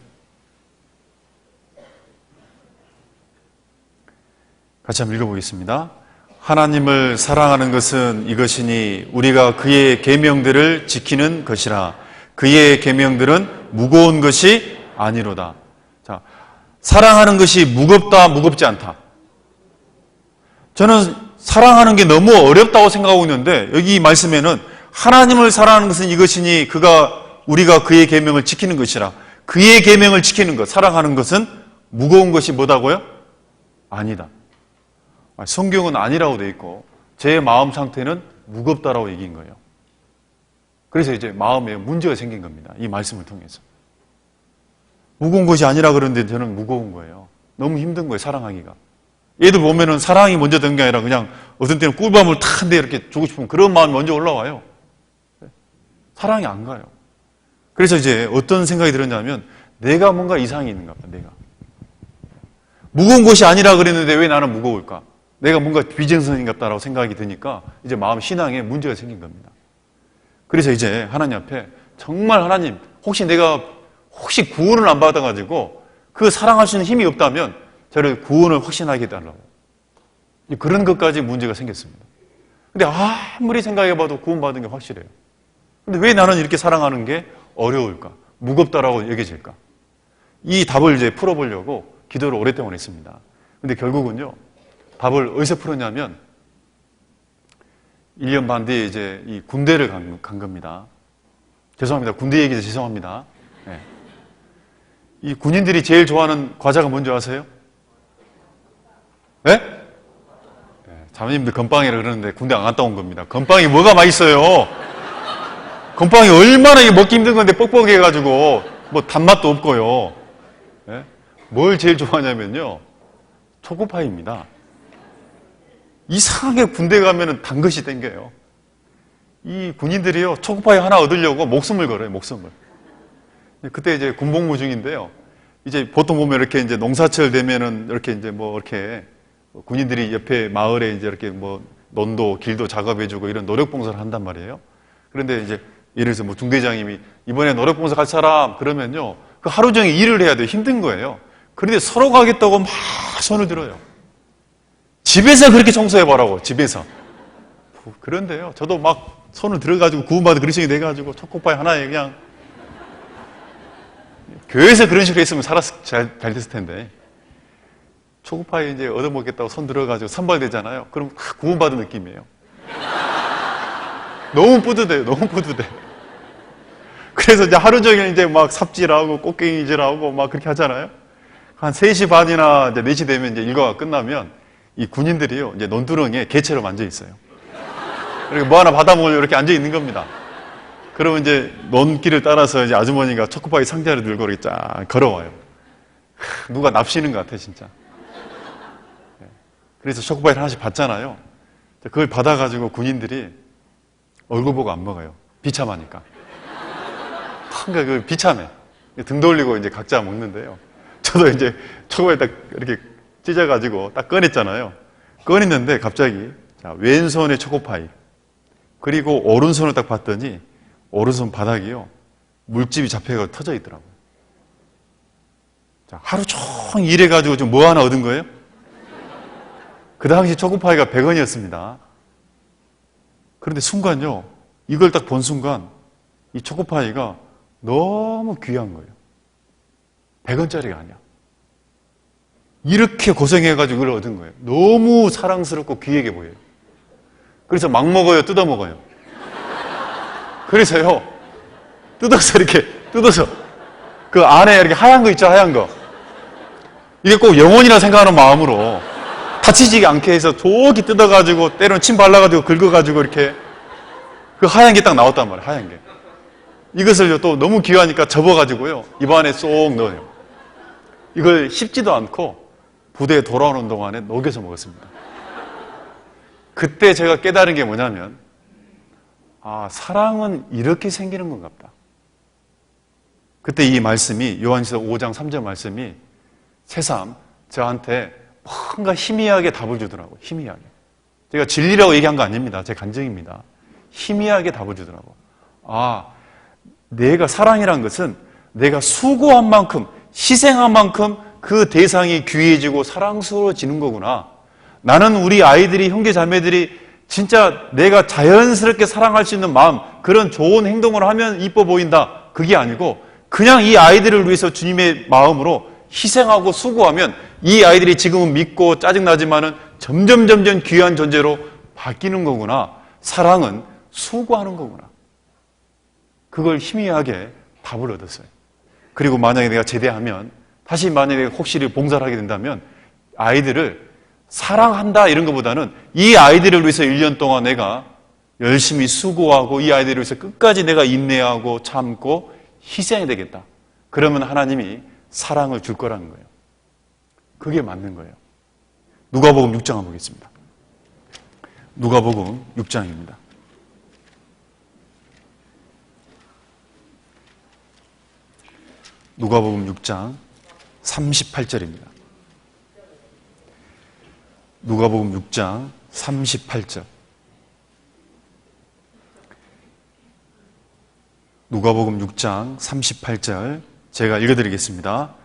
같이 한번 읽어보겠습니다. 하나님을 사랑하는 것은 이것이니 우리가 그의 계명들을 지키는 것이라. 그의 계명들은 무거운 것이 아니로다. 자, 사랑하는 것이 무겁다, 무겁지 않다. 저는 사랑하는 게 너무 어렵다고 생각하고 있는데, 여기 이 말씀에는 하나님을 사랑하는 것은 이것이니 우리가 그의 계명을 지키는 것이라. 그의 계명을 지키는 것, 사랑하는 것은 무거운 것이 뭐다고요? 아니다. 성경은 아니라고 돼 있고 제 마음 상태는 무겁다라고 얘기한 거예요. 그래서 이제 마음에 문제가 생긴 겁니다. 이 말씀을 통해서. 무거운 것이 아니라 그러는데 저는 무거운 거예요. 너무 힘든 거예요, 사랑하기가. 얘들 보면은 사랑이 먼저 든 게 아니라 그냥 어떤 때는 꿀밤을 탁 한 대 이렇게 주고 싶으면 그런 마음이 먼저 올라와요. 사랑이 안 가요. 그래서 이제 어떤 생각이 들었냐면 내가 뭔가 이상이 있는가 봐, 내가. 무거운 것이 아니라 그랬는데 왜 나는 무거울까? 내가 뭔가 비정상인갑다라고 생각이 드니까 이제 마음 신앙에 문제가 생긴 겁니다. 그래서 이제 하나님 앞에 정말 하나님, 혹시 구원을 안 받아가지고 그 사랑할 수 있는 힘이 없다면 저를 구원을 확신하게 해달라고. 그런 것까지 문제가 생겼습니다. 근데 아무리 생각해봐도 구원받은 게 확실해요. 근데 왜 나는 이렇게 사랑하는 게 어려울까? 무겁다라고 여겨질까? 이 답을 이제 풀어보려고 기도를 오랫동안 했습니다. 근데 결국은요, 답을 어디서 풀었냐면 1년 반 뒤에 이제 이 군대를 간 겁니다. 죄송합니다. 군대 얘기해서 죄송합니다. 네. 이 군인들이 제일 좋아하는 과자가 뭔지 아세요? 네? 네, 자매님들 건빵이라 그러는데 군대 안 갔다 온 겁니다. 건빵이 뭐가 맛있어요? 건빵이 얼마나 이게 먹기 힘든 건데 뻑뻑해가지고 뭐 단맛도 없고요. 예? 뭘 제일 좋아하냐면요. 초코파이입니다. 이상하게 군대 가면은 단 것이 땡겨요. 이 군인들이요, 초코파이 하나 얻으려고 목숨을 걸어요, 목숨을. 그때 이제 군복무 중인데요. 이제 보통 보면 이렇게 이제 농사철 되면은 이렇게 이제 뭐 이렇게 군인들이 옆에 마을에 이제 이렇게 뭐 논도, 길도 작업해주고 이런 노력봉사를 한단 말이에요. 그런데 이제 예를 들어서 뭐 중대장님이 이번에 노력봉사 갈 사람 그러면요. 그 하루 종일 일을 해야 돼요. 힘든 거예요. 그런데 서로 가겠다고 막 손을 들어요. 집에서 그렇게 청소해보라고, 집에서. 그런데요. 저도 막 손을 들어가지고 구원받은 그리스도인이 돼가지고 초코파이 하나에 그냥 교회에서 그런 식으로 했으면 잘 됐을 텐데 초코파이 이제 얻어먹겠다고 손 들어가지고 선발되잖아요. 그럼 구원받은 느낌이에요. 너무 뿌듯해요. 너무 뿌듯해. 그래서 이제 하루 종일 이제 막 삽질하고 꽃갱이질하고 막 그렇게 하잖아요. 한 3시 반이나 이제 4시 되면 이제 일과가 끝나면 이 군인들이요, 이제 논두렁에 개체로 앉아 있어요. 이렇게 뭐 하나 받아 먹으려고 이렇게 앉아 있는 겁니다. 그러면 이제 논길을 따라서 이제 아주머니가 초코파이 상자를 들고 이렇게 쫙 걸어와요. 누가 납치는 것 같아, 진짜. 그래서 초코파이를 하나씩 받잖아요. 그걸 받아가지고 군인들이 얼굴 보고 안 먹어요. 비참하니까. 뭔가 그 비참해. 등 돌리고 이제 각자 먹는데요. 저도 이제 초코파이 딱 이렇게 찢어가지고 딱 꺼냈잖아요. 꺼냈는데 갑자기 자, 왼손에 초코파이 그리고 오른손을 딱 봤더니 오른손 바닥이요. 물집이 잡혀가지고 터져 있더라고요. 자, 하루 종일 일해가지고 좀 뭐 하나 얻은 거예요? 그 당시 초코파이가 100원이었습니다. 그런데 순간요. 이걸 딱 본 순간 이 초코파이가 너무 귀한 거예요. 100원짜리가 아니야. 이렇게 고생해가지고 이걸 얻은 거예요. 너무 사랑스럽고 귀하게 보여요. 그래서 막 먹어요? 뜯어 먹어요? 그래서요, 뜯어서 그 안에 이렇게 하얀 거 있죠, 하얀 거. 이게 꼭 영혼이라 생각하는 마음으로 다치지 않게 해서 좋게 뜯어가지고 때로는 침 발라가지고 긁어가지고 이렇게 그 하얀 게 딱 나왔단 말이에요, 하얀 게. 이것을 또 너무 귀하니까 접어가지고요, 입안에 쏙 넣어요. 이걸 씹지도 않고 부대에 돌아오는 동안에 녹여서 먹었습니다. 그때 제가 깨달은 게 뭐냐면, 아, 사랑은 이렇게 생기는 건가 보다. 그때 이 말씀이, 요한일서 5장 3절 말씀이 새삼 저한테 뭔가 희미하게 답을 주더라고요. 희미하게. 제가 진리라고 얘기한 거 아닙니다. 제 간증입니다. 희미하게 답을 주더라고요. 아, 내가 사랑이란 것은 내가 수고한 만큼, 희생한 만큼 그 대상이 귀해지고 사랑스러워지는 거구나. 나는 우리 아이들이, 형제 자매들이 진짜 내가 자연스럽게 사랑할 수 있는 마음, 그런 좋은 행동을 하면 이뻐 보인다. 그게 아니고 그냥 이 아이들을 위해서 주님의 마음으로 희생하고 수고하면 이 아이들이 지금은 믿고 짜증나지만은 점점 귀한 존재로 바뀌는 거구나. 사랑은 수고하는 거구나. 그걸 희미하게 답을 얻었어요. 그리고 만약에 내가 제대하면, 다시 만약에 혹시 봉사를 하게 된다면 아이들을 사랑한다 이런 것보다는 이 아이들을 위해서 1년 동안 내가 열심히 수고하고 이 아이들을 위해서 끝까지 내가 인내하고 참고 희생해야 되겠다. 그러면 하나님이 사랑을 줄 거라는 거예요. 그게 맞는 거예요. 누가복음 6장 한번 보겠습니다. 누가복음 6장입니다. 누가복음 6장 38절입니다. 누가복음 6장 38절. 누가복음 6장 38절 제가 읽어드리겠습니다.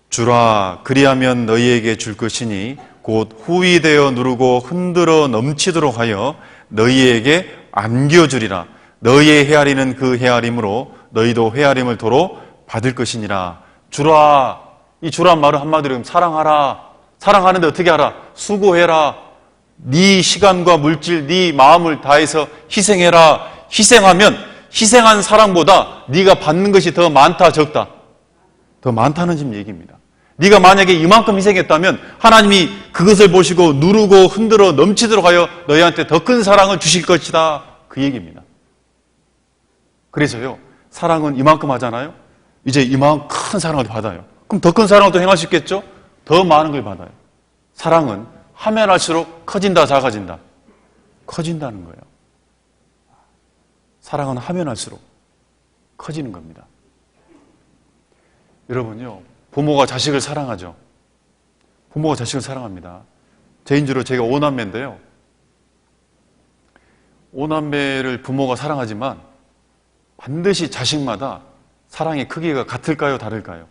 주라 그리하면 너희에게 줄 것이니 곧 후히 되어 누르고 흔들어 넘치도록 하여 너희에게 안겨주리라. 너희의 헤아리는 그 헤아림으로 너희도 헤아림을 도로 받을 것이니라. 주라. 이 주란 말은 한마디로 사랑하라. 사랑하는데 어떻게 하라? 수고해라. 네 시간과 물질, 네 마음을 다해서 희생해라. 희생하면 희생한 사랑보다 네가 받는 것이 더 많다 적다? 더 많다는 지금 얘기입니다. 네가 만약에 이만큼 희생했다면 하나님이 그것을 보시고 누르고 흔들어 넘치도록 하여 너희한테 더 큰 사랑을 주실 것이다. 그 얘기입니다. 그래서요, 사랑은 이만큼 하잖아요. 이제 이만큼 큰 사랑을 받아요. 그럼 더 큰 사랑을 또 행할 수 있겠죠? 더 많은 걸 받아요. 사랑은 하면 할수록 커진다, 작아진다? 커진다는 거예요. 사랑은 하면 할수록 커지는 겁니다. 여러분요, 부모가 자식을 사랑하죠. 부모가 자식을 사랑합니다. 개인적으로 제가 5남매인데요. 5남매를 부모가 사랑하지만 반드시 자식마다 사랑의 크기가 같을까요? 다를까요?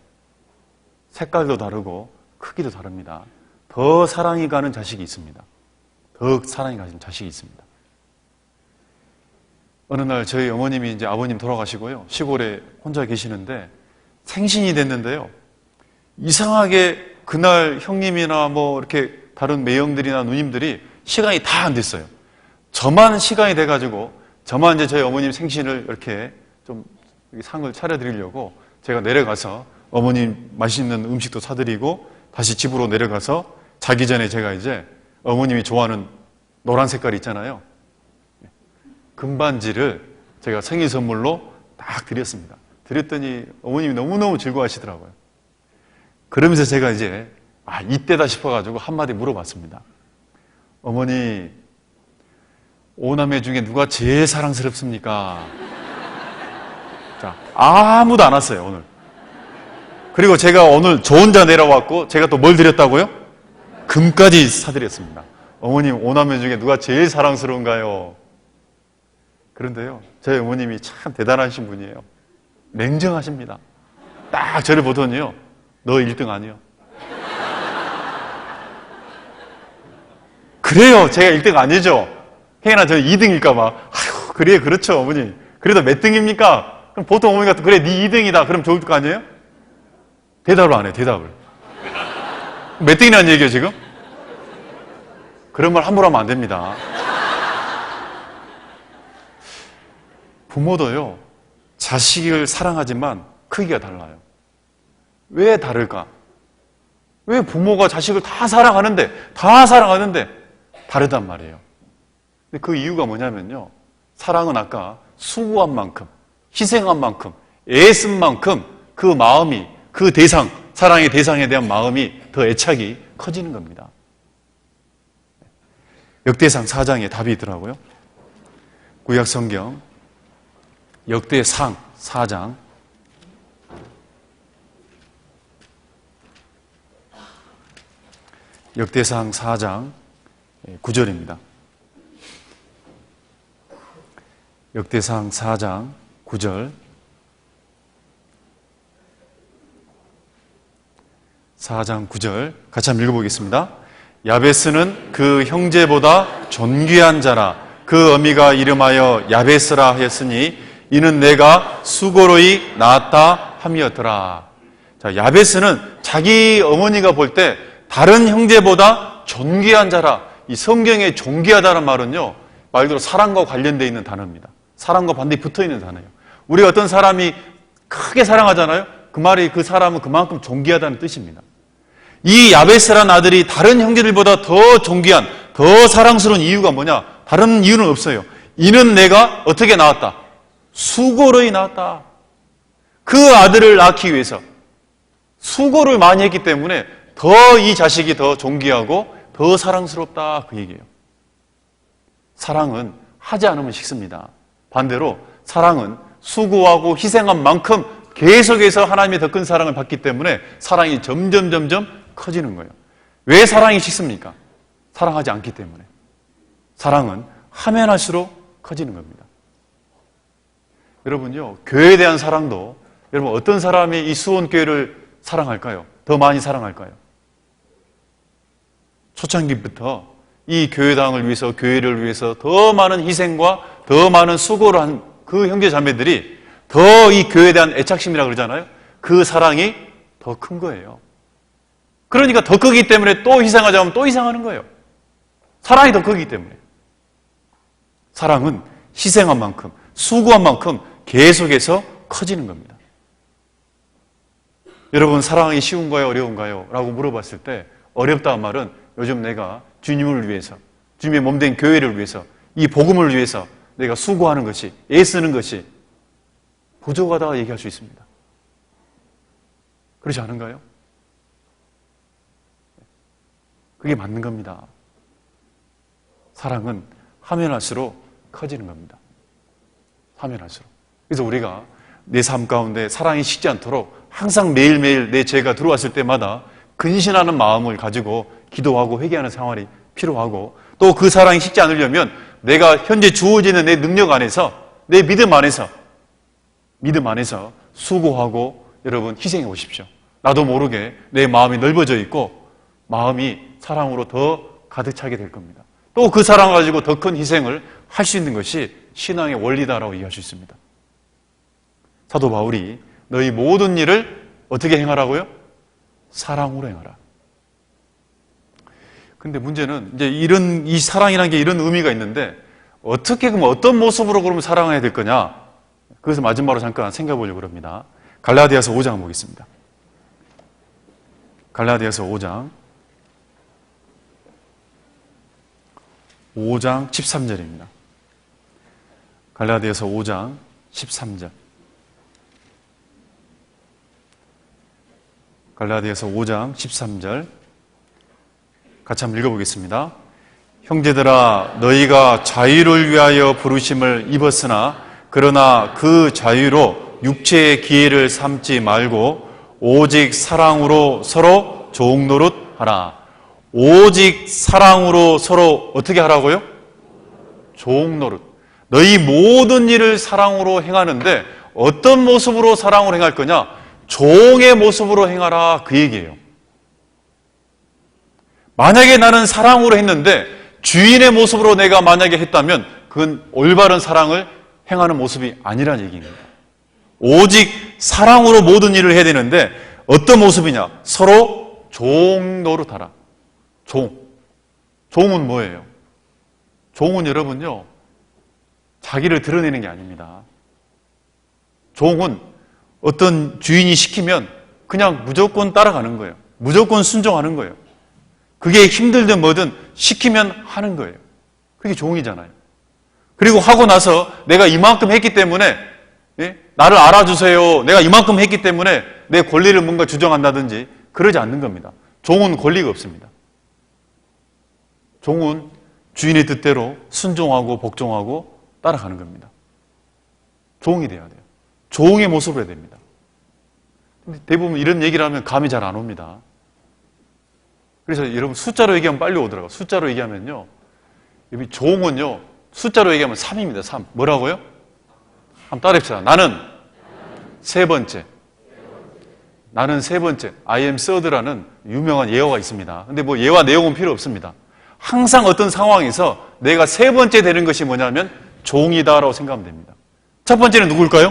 색깔도 다르고 크기도 다릅니다. 더 사랑이 가는 자식이 있습니다. 더 사랑이 가는 자식이 있습니다. 어느 날 저희 어머님이 이제 아버님 돌아가시고요. 시골에 혼자 계시는데 생신이 됐는데요. 이상하게 그날 형님이나 뭐 이렇게 다른 매형들이나 누님들이 시간이 다 안 됐어요. 저만 시간이 돼가지고 저만 이제 저희 어머님 생신을 이렇게 좀 상을 차려드리려고 제가 내려가서 어머님 맛있는 음식도 사드리고 다시 집으로 내려가서 자기 전에 제가 이제 어머님이 좋아하는 노란 색깔 있잖아요. 금반지를 제가 생일 선물로 딱 드렸습니다. 드렸더니 어머님이 너무너무 즐거워하시더라고요. 그러면서 제가 이제 이때다 싶어가지고 한마디 물어봤습니다. 어머니, 5남매 중에 누가 제일 사랑스럽습니까? 자, 아무도 안 왔어요, 오늘. 그리고 제가 오늘 저 혼자 내려왔고 제가 또 뭘 드렸다고요? 금까지 사드렸습니다. 어머님, 5남매 중에 누가 제일 사랑스러운가요? 그런데요, 저희 어머님이 참 대단하신 분이에요. 냉정하십니다. 딱 저를 보더니요, 너 1등 아니요. 그래요, 제가 1등 아니죠. 행여나 저는 2등일까봐. 아휴, 그래, 그렇죠, 어머니. 그래도 몇 등입니까? 그럼 보통 어머니가 그래, 네 2등이다. 그럼 좋을 거 아니에요? 대답을 안 해요, 대답을. 몇 등이라는 얘기예요, 지금? 그런 말 함부로 하면 안 됩니다. 부모도요, 자식을 사랑하지만 크기가 달라요. 왜 다를까? 왜 부모가 자식을 다 사랑하는데 다르단 말이에요. 근데 그 이유가 뭐냐면요, 사랑은 아까 수고한 만큼, 희생한 만큼, 애쓴 만큼 그 마음이, 그 대상, 사랑의 대상에 대한 마음이 더 애착이 커지는 겁니다. 역대상 4장에 답이 있더라고요. 구약 성경 역대상 4장 역대상 4장 9절입니다. 역대상 4장 9절 4장 9절 같이 한번 읽어보겠습니다. 야베스는 그 형제보다 존귀한 자라. 그 어미가 이름하여 야베스라 하였으니 이는 내가 수고로이 낳았다 함이었더라. 자, 야베스는 자기 어머니가 볼 때 다른 형제보다 존귀한 자라. 이 성경에 존귀하다는 말은요, 말 그대로 사랑과 관련되어 있는 단어입니다. 사랑과 반드시 붙어 있는 단어예요. 우리가 어떤 사람이 크게 사랑하잖아요. 그 말이 그 사람은 그만큼 존귀하다는 뜻입니다. 이 야베스란 아들이 다른 형제들보다 더 존귀한, 더 사랑스러운 이유가 뭐냐? 다른 이유는 없어요. 이는 내가 어떻게 낳았다? 수고로이 낳았다. 그 아들을 낳기 위해서 수고를 많이 했기 때문에 더 이 자식이 더 존귀하고 더 사랑스럽다, 그 얘기예요. 사랑은 하지 않으면 식습니다. 반대로 사랑은 수고하고 희생한 만큼 계속해서 하나님의 더 큰 사랑을 받기 때문에 사랑이 점점 커지는 거예요. 왜 사랑이 식습니까? 사랑하지 않기 때문에. 사랑은 하면 할수록 커지는 겁니다. 여러분요, 교회에 대한 사랑도, 여러분 어떤 사람이 이 수원교회를 사랑할까요? 더 많이 사랑할까요? 초창기부터 이 교회당을 위해서, 교회를 위해서 더 많은 희생과 더 많은 수고를 한 그 형제 자매들이 더 이 교회에 대한 애착심이라고 그러잖아요. 그 사랑이 더 큰 거예요. 그러니까 더 크기 때문에 또 희생하자면 또 희생하는 거예요. 사랑이 더 크기 때문에. 사랑은 희생한 만큼, 수고한 만큼 계속해서 커지는 겁니다. 여러분 사랑하기 쉬운가요? 어려운가요? 라고 물어봤을 때 어렵다는 말은 요즘 내가 주님을 위해서, 주님의 몸된 교회를 위해서, 이 복음을 위해서 내가 수고하는 것이, 애쓰는 것이 부족하다고 얘기할 수 있습니다. 그렇지 않은가요? 그게 맞는 겁니다. 사랑은 하면 할수록 커지는 겁니다. 하면 할수록. 그래서 우리가 내 삶 가운데 사랑이 식지 않도록 항상 매일매일 내 죄가 들어왔을 때마다 근신하는 마음을 가지고 기도하고 회개하는 생활이 필요하고, 또 그 사랑이 식지 않으려면 내가 현재 주어지는 내 능력 안에서, 내 믿음 안에서 수고하고 여러분 희생해 보십시오. 나도 모르게 내 마음이 넓어져 있고 마음이 사랑으로 더 가득 차게 될 겁니다. 또 그 사랑 가지고 더 큰 희생을 할 수 있는 것이 신앙의 원리다라고 얘기할 수 있습니다. 사도 바울이 너희 모든 일을 어떻게 행하라고요? 사랑으로 행하라. 근데 문제는 이제 이 사랑이라는 게 이런 의미가 있는데 어떻게 그럼 어떤 모습으로 그러면 사랑해야 될 거냐? 그래서 마지막으로 잠깐 생각해 보려고 합니다. 갈라디아서 5장 보겠습니다. 갈라디아서 5장 13절입니다. 갈라디아서 5장 13절. 갈라디아서 5장 13절 같이 한번 읽어보겠습니다. 형제들아 너희가 자유를 위하여 부르심을 입었으나 그러나 그 자유로 육체의 기회를 삼지 말고 오직 사랑으로 서로 종노릇하라. 오직 사랑으로 서로 어떻게 하라고요? 종노릇. 너희 모든 일을 사랑으로 행하는데 어떤 모습으로 사랑으로 행할 거냐? 종의 모습으로 행하라, 그 얘기예요. 만약에 나는 사랑으로 했는데 주인의 모습으로 내가 만약에 했다면 그건 올바른 사랑을 행하는 모습이 아니라는 얘기입니다. 오직 사랑으로 모든 일을 해야 되는데 어떤 모습이냐? 서로 종 노릇하라. 종은 뭐예요? 종은 여러분요, 자기를 드러내는 게 아닙니다. 종은 어떤 주인이 시키면 그냥 무조건 따라가는 거예요. 무조건 순종하는 거예요. 그게 힘들든 뭐든 시키면 하는 거예요. 그게 종이잖아요. 그리고 하고 나서 내가 이만큼 했기 때문에, 예? 나를 알아주세요. 내가 이만큼 했기 때문에 내 권리를 뭔가 주장한다든지 그러지 않는 겁니다. 종은 권리가 없습니다. 종은 주인의 뜻대로 순종하고 복종하고 따라가는 겁니다. 종이 돼야 돼요. 종의 모습으로 해야 됩니다. 근데 대부분 이런 얘기를 하면 감이 잘 안 옵니다. 그래서 여러분 숫자로 얘기하면 빨리 오더라고요. 숫자로 얘기하면요, 여기 종은요, 숫자로 얘기하면 3입니다. 3. 뭐라고요? 한번 따라합시다. 나는 세 번째. 나는 세 번째. I am third라는 유명한 예어가 있습니다. 근데 뭐 예와 내용은 필요 없습니다. 항상 어떤 상황에서 내가 세 번째 되는 것이 뭐냐면 종이다라고 생각하면 됩니다. 첫 번째는 누굴까요?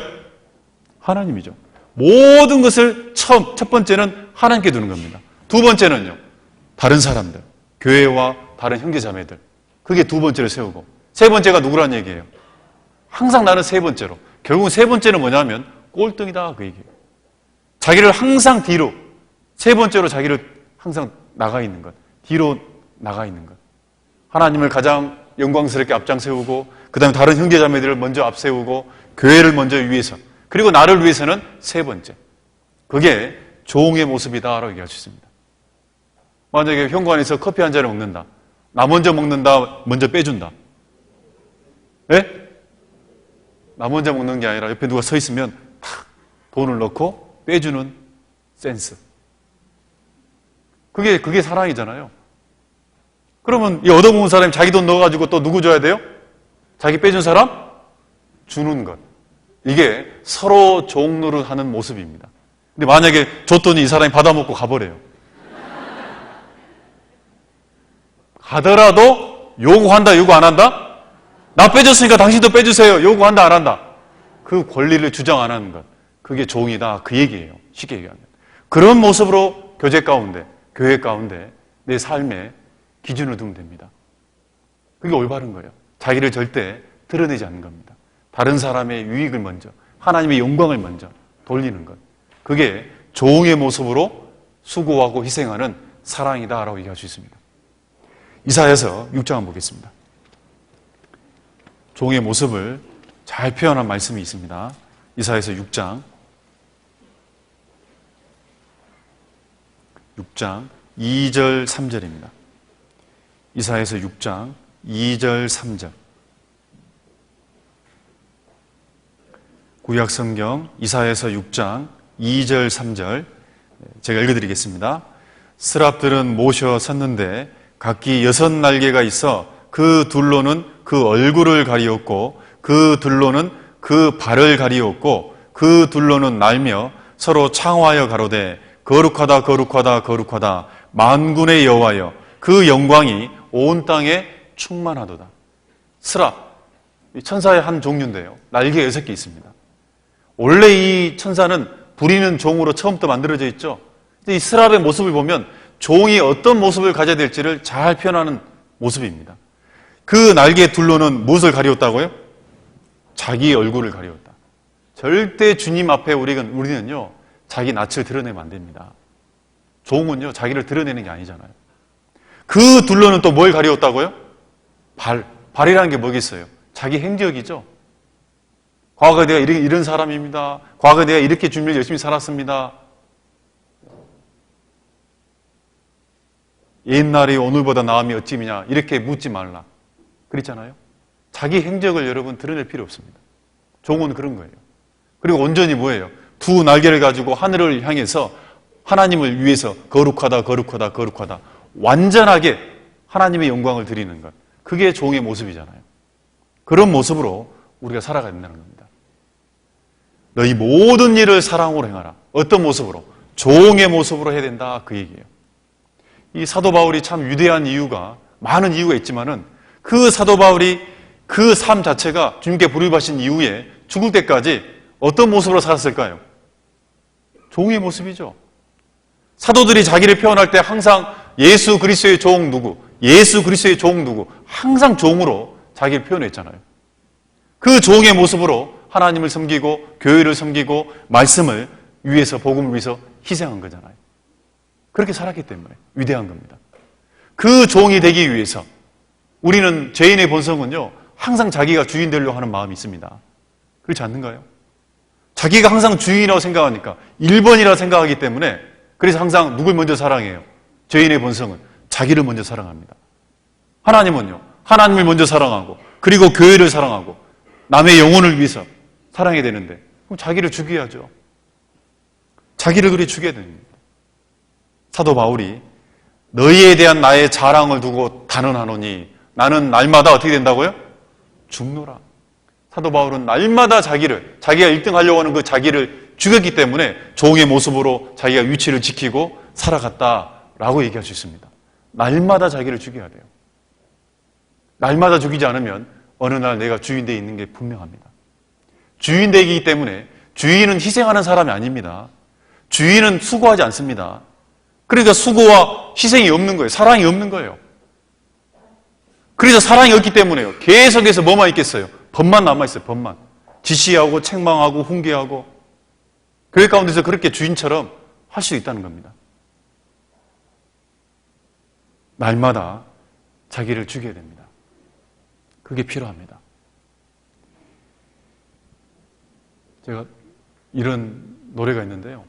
하나님이죠. 모든 것을 첫 번째는 하나님께 두는 겁니다. 두 번째는요, 다른 사람들, 교회와 다른 형제자매들. 그게 두 번째를 세우고, 세 번째가 누구란 얘기예요? 항상 나는 세 번째로. 결국 세 번째는 뭐냐면 꼴등이다, 그 얘기예요. 자기를 항상 뒤로, 세 번째로 자기를 항상 나가 있는 것, 뒤로 나가 있는 것. 하나님을 가장 영광스럽게 앞장 세우고, 그 다음에 다른 형제자매들을 먼저 앞세우고, 교회를 먼저 위해서, 그리고 나를 위해서는 세 번째. 그게 종의 모습이다라고 얘기할 수 있습니다. 만약에 현관에서 커피 한 잔을 먹는다. 나 먼저 먹는다, 먼저 빼준다. 예? 나 먼저 먹는 게 아니라 옆에 누가 서 있으면 탁 돈을 넣고 빼주는 센스. 그게 사랑이잖아요. 그러면 이 얻어먹은 사람이 자기 돈 넣어가지고 또 누구 줘야 돼요? 자기 빼준 사람? 주는 것. 이게 서로 종노릇 하는 모습입니다. 근데 만약에 줬더니 이 사람이 받아먹고 가버려요. 가더라도 요구한다, 요구 안 한다? 나 빼줬으니까 당신도 빼주세요. 요구한다, 안 한다? 그 권리를 주장 안 하는 것. 그게 종이다, 그 얘기예요. 쉽게 얘기하면. 그런 모습으로 교제 가운데, 교회 가운데 내 삶에 기준을 두면 됩니다. 그게 올바른 거예요. 자기를 절대 드러내지 않는 겁니다. 다른 사람의 유익을 먼저, 하나님의 영광을 먼저 돌리는 것. 그게 종의 모습으로 수고하고 희생하는 사랑이다라고 얘기할 수 있습니다. 이사야서 6장 한번 보겠습니다. 종의 모습을 잘 표현한 말씀이 있습니다. 이사야서 6장 2절 3절입니다. 이사야서 6장 2절 3절. 구약성경 이사야서 6장 2절 3절 제가 읽어드리겠습니다. 스랍들은 모셔 섰는데 각기 6날개가 있어 그 둘로는 그 얼굴을 가리었고 그 둘로는 그 발을 가리었고 그 둘로는 날며 서로 창화하여 가로되 거룩하다 거룩하다 거룩하다 만군의 여호와여 그 영광이 온 땅에 충만하도다. 스랍, 천사의 한 종류인데요. 날개 6개 있습니다. 원래 이 천사는 부리는 종으로 처음부터 만들어져 있죠. 이 스랍의 모습을 보면 종이 어떤 모습을 가져야 될지를 잘 표현하는 모습입니다. 그 날개 둘로는 무엇을 가리웠다고요? 자기 얼굴을 가리웠다. 절대 주님 앞에 우리는요, 자기 낯을 드러내면 안 됩니다. 종은요, 자기를 드러내는 게 아니잖아요. 그 둘로는 또 뭘 가리웠다고요? 발이라는 게 뭐겠어요? 자기 행적이죠. 과거에 내가 이런 사람입니다. 과거에 내가 이렇게 주님을 열심히 살았습니다. 옛날이 오늘보다 나음이 어찌미냐 이렇게 묻지 말라. 그랬잖아요. 자기 행적을 여러분 드러낼 필요 없습니다. 종은 그런 거예요. 그리고 온전히 뭐예요? 두 날개를 가지고 하늘을 향해서 하나님을 위해서 거룩하다 거룩하다 거룩하다 완전하게 하나님의 영광을 드리는 것. 그게 종의 모습이잖아요. 그런 모습으로 우리가 살아가야 된다는 겁니다. 너희 모든 일을 사랑으로 행하라. 어떤 모습으로? 종의 모습으로 해야 된다. 그 얘기예요. 이 사도 바울이 참 위대한 이유가 많은 이유가 있지만은 그 사도 바울이 그 삶 자체가 주님께 부름받으신 이후에 죽을 때까지 어떤 모습으로 살았을까요? 종의 모습이죠. 사도들이 자기를 표현할 때 항상 예수 그리스도의 종 누구, 예수 그리스도의 종 누구, 항상 종으로 자기를 표현했잖아요. 그 종의 모습으로 하나님을 섬기고 교회를 섬기고 말씀을 위해서 복음을 위해서 희생한 거잖아요. 그렇게 살았기 때문에 위대한 겁니다. 그 종이 되기 위해서 우리는 죄인의 본성은요 항상 자기가 주인 되려고 하는 마음이 있습니다. 그렇지 않는가요? 자기가 항상 주인이라고 생각하니까 1번이라고 생각하기 때문에 그래서 항상 누굴 먼저 사랑해요? 죄인의 본성은 자기를 먼저 사랑합니다. 하나님은요 하나님을 먼저 사랑하고 그리고 교회를 사랑하고 남의 영혼을 위해서 사랑해야 되는데 그럼 자기를 죽여야죠. 자기를 그리 죽여야 됩니다. 사도 바울이 너희에 대한 나의 자랑을 두고 단언하노니 나는 날마다 어떻게 된다고요? 죽노라. 사도 바울은 날마다 자기가 1등 하려고 하는 그 자기를 죽였기 때문에 종의 모습으로 자기가 위치를 지키고 살아갔다라고 얘기할 수 있습니다. 날마다 자기를 죽여야 돼요. 날마다 죽이지 않으면 어느 날 내가 주인되어 있는 게 분명합니다. 주인되기 때문에 주인은 희생하는 사람이 아닙니다. 주인은 수고하지 않습니다. 그러니까 수고와 희생이 없는 거예요. 사랑이 없는 거예요. 그래서 사랑이 없기 때문에요. 계속해서 뭐만 있겠어요? 법만 남아있어요. 법만. 지시하고 책망하고 훈계하고 교회 가운데서 그렇게 주인처럼 할 수 있다는 겁니다. 날마다 자기를 죽여야 됩니다. 그게 필요합니다. 제가 이런 노래가 있는데요.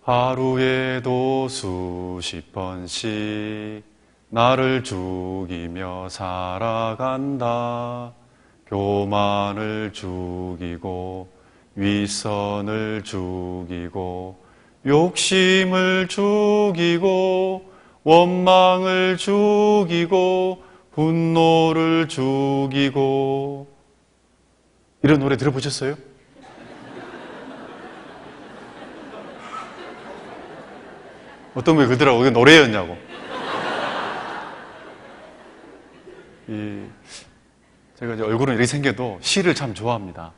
하루에도 수십 번씩 나를 죽이며 살아간다. 교만을 죽이고 윗선을 죽이고 욕심을 죽이고 원망을 죽이고 분노를 죽이고 이런 노래 들어보셨어요? 어떤 분이 그러더라고요. 이게 노래였냐고. 제가 이제 얼굴은 이렇게 생겨도 시를 참 좋아합니다.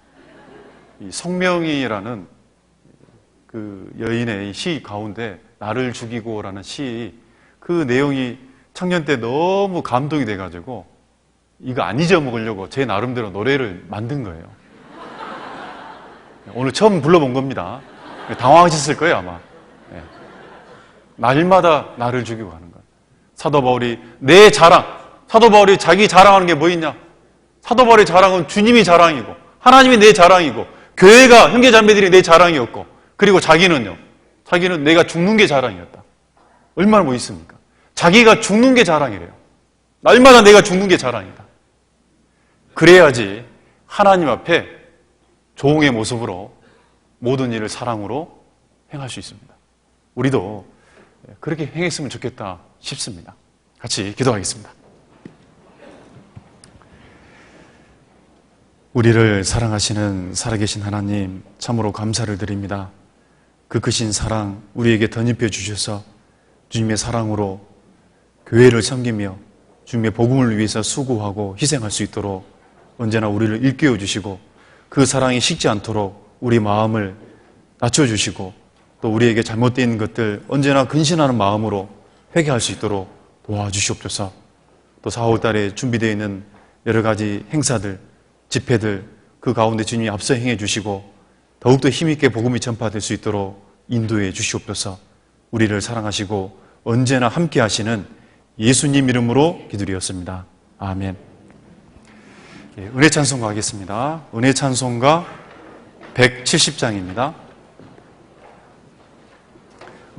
이 성명이라는 그 여인의 시 가운데 나를 죽이고라는 시, 그 내용이 청년 때 너무 감동이 돼가지고 이거 안 잊어먹으려고 제 나름대로 노래를 만든 거예요. 오늘 처음 불러본 겁니다. 당황하셨을 거예요, 아마. 예. 날마다 나를 죽이고 가는 거예요. 사도 바울이 내 자랑, 사도 바울이 자기 자랑하는 게 뭐 있냐? 사도 바울의 자랑은 주님이 자랑이고, 하나님이 내 자랑이고, 교회가, 형제 자매들이 내 자랑이었고, 그리고 자기는요, 자기는 내가 죽는 게 자랑이었다. 얼마나 멋있습니까? 자기가 죽는 게 자랑이래요. 날마다 내가 죽는 게 자랑이다. 그래야지 하나님 앞에 종의 모습으로 모든 일을 사랑으로 행할 수 있습니다. 우리도 그렇게 행했으면 좋겠다 싶습니다. 같이 기도하겠습니다. 우리를 사랑하시는 살아계신 하나님, 참으로 감사를 드립니다. 그 크신 사랑 우리에게 덧입혀 주셔서 주님의 사랑으로 교회를 섬기며 주님의 복음을 위해서 수고하고 희생할 수 있도록 언제나 우리를 일깨워 주시고, 그 사랑이 식지 않도록 우리 마음을 낮춰주시고, 또 우리에게 잘못된 것들 언제나 근신하는 마음으로 회개할 수 있도록 도와주시옵소서. 또 4월 달에 준비되어 있는 여러 가지 행사들, 집회들, 그 가운데 주님이 앞서 행해 주시고 더욱더 힘있게 복음이 전파될 수 있도록 인도해 주시옵소서. 우리를 사랑하시고 언제나 함께 하시는 예수님 이름으로 기도드렸습니다. 아멘. 은혜 찬송가 하겠습니다. 은혜 찬송가 170장입니다.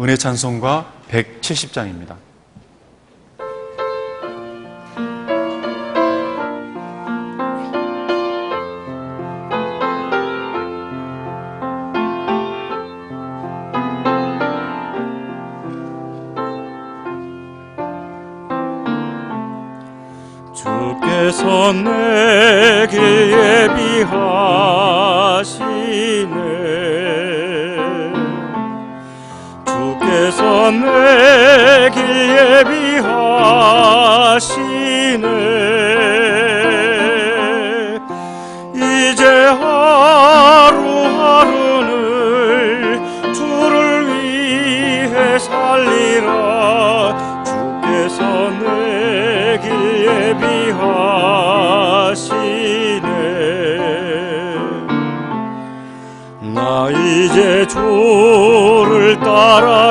은혜 찬송가 170장입니다. 주께서 내게 예비하시네. 주께서 내게 예비하시네. 이제 하루하루는 주를 위해 살리라. 주께서 내게 예비하시네. 나 이제 주를 따라가려네.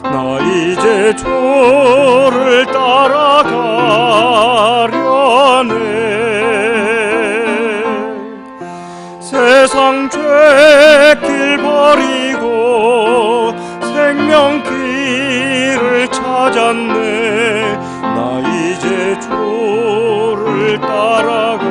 나 이제 주를 따라가려네. 세상 죄길 버리고 생명길을 찾았네. 나 이제 주를 따라가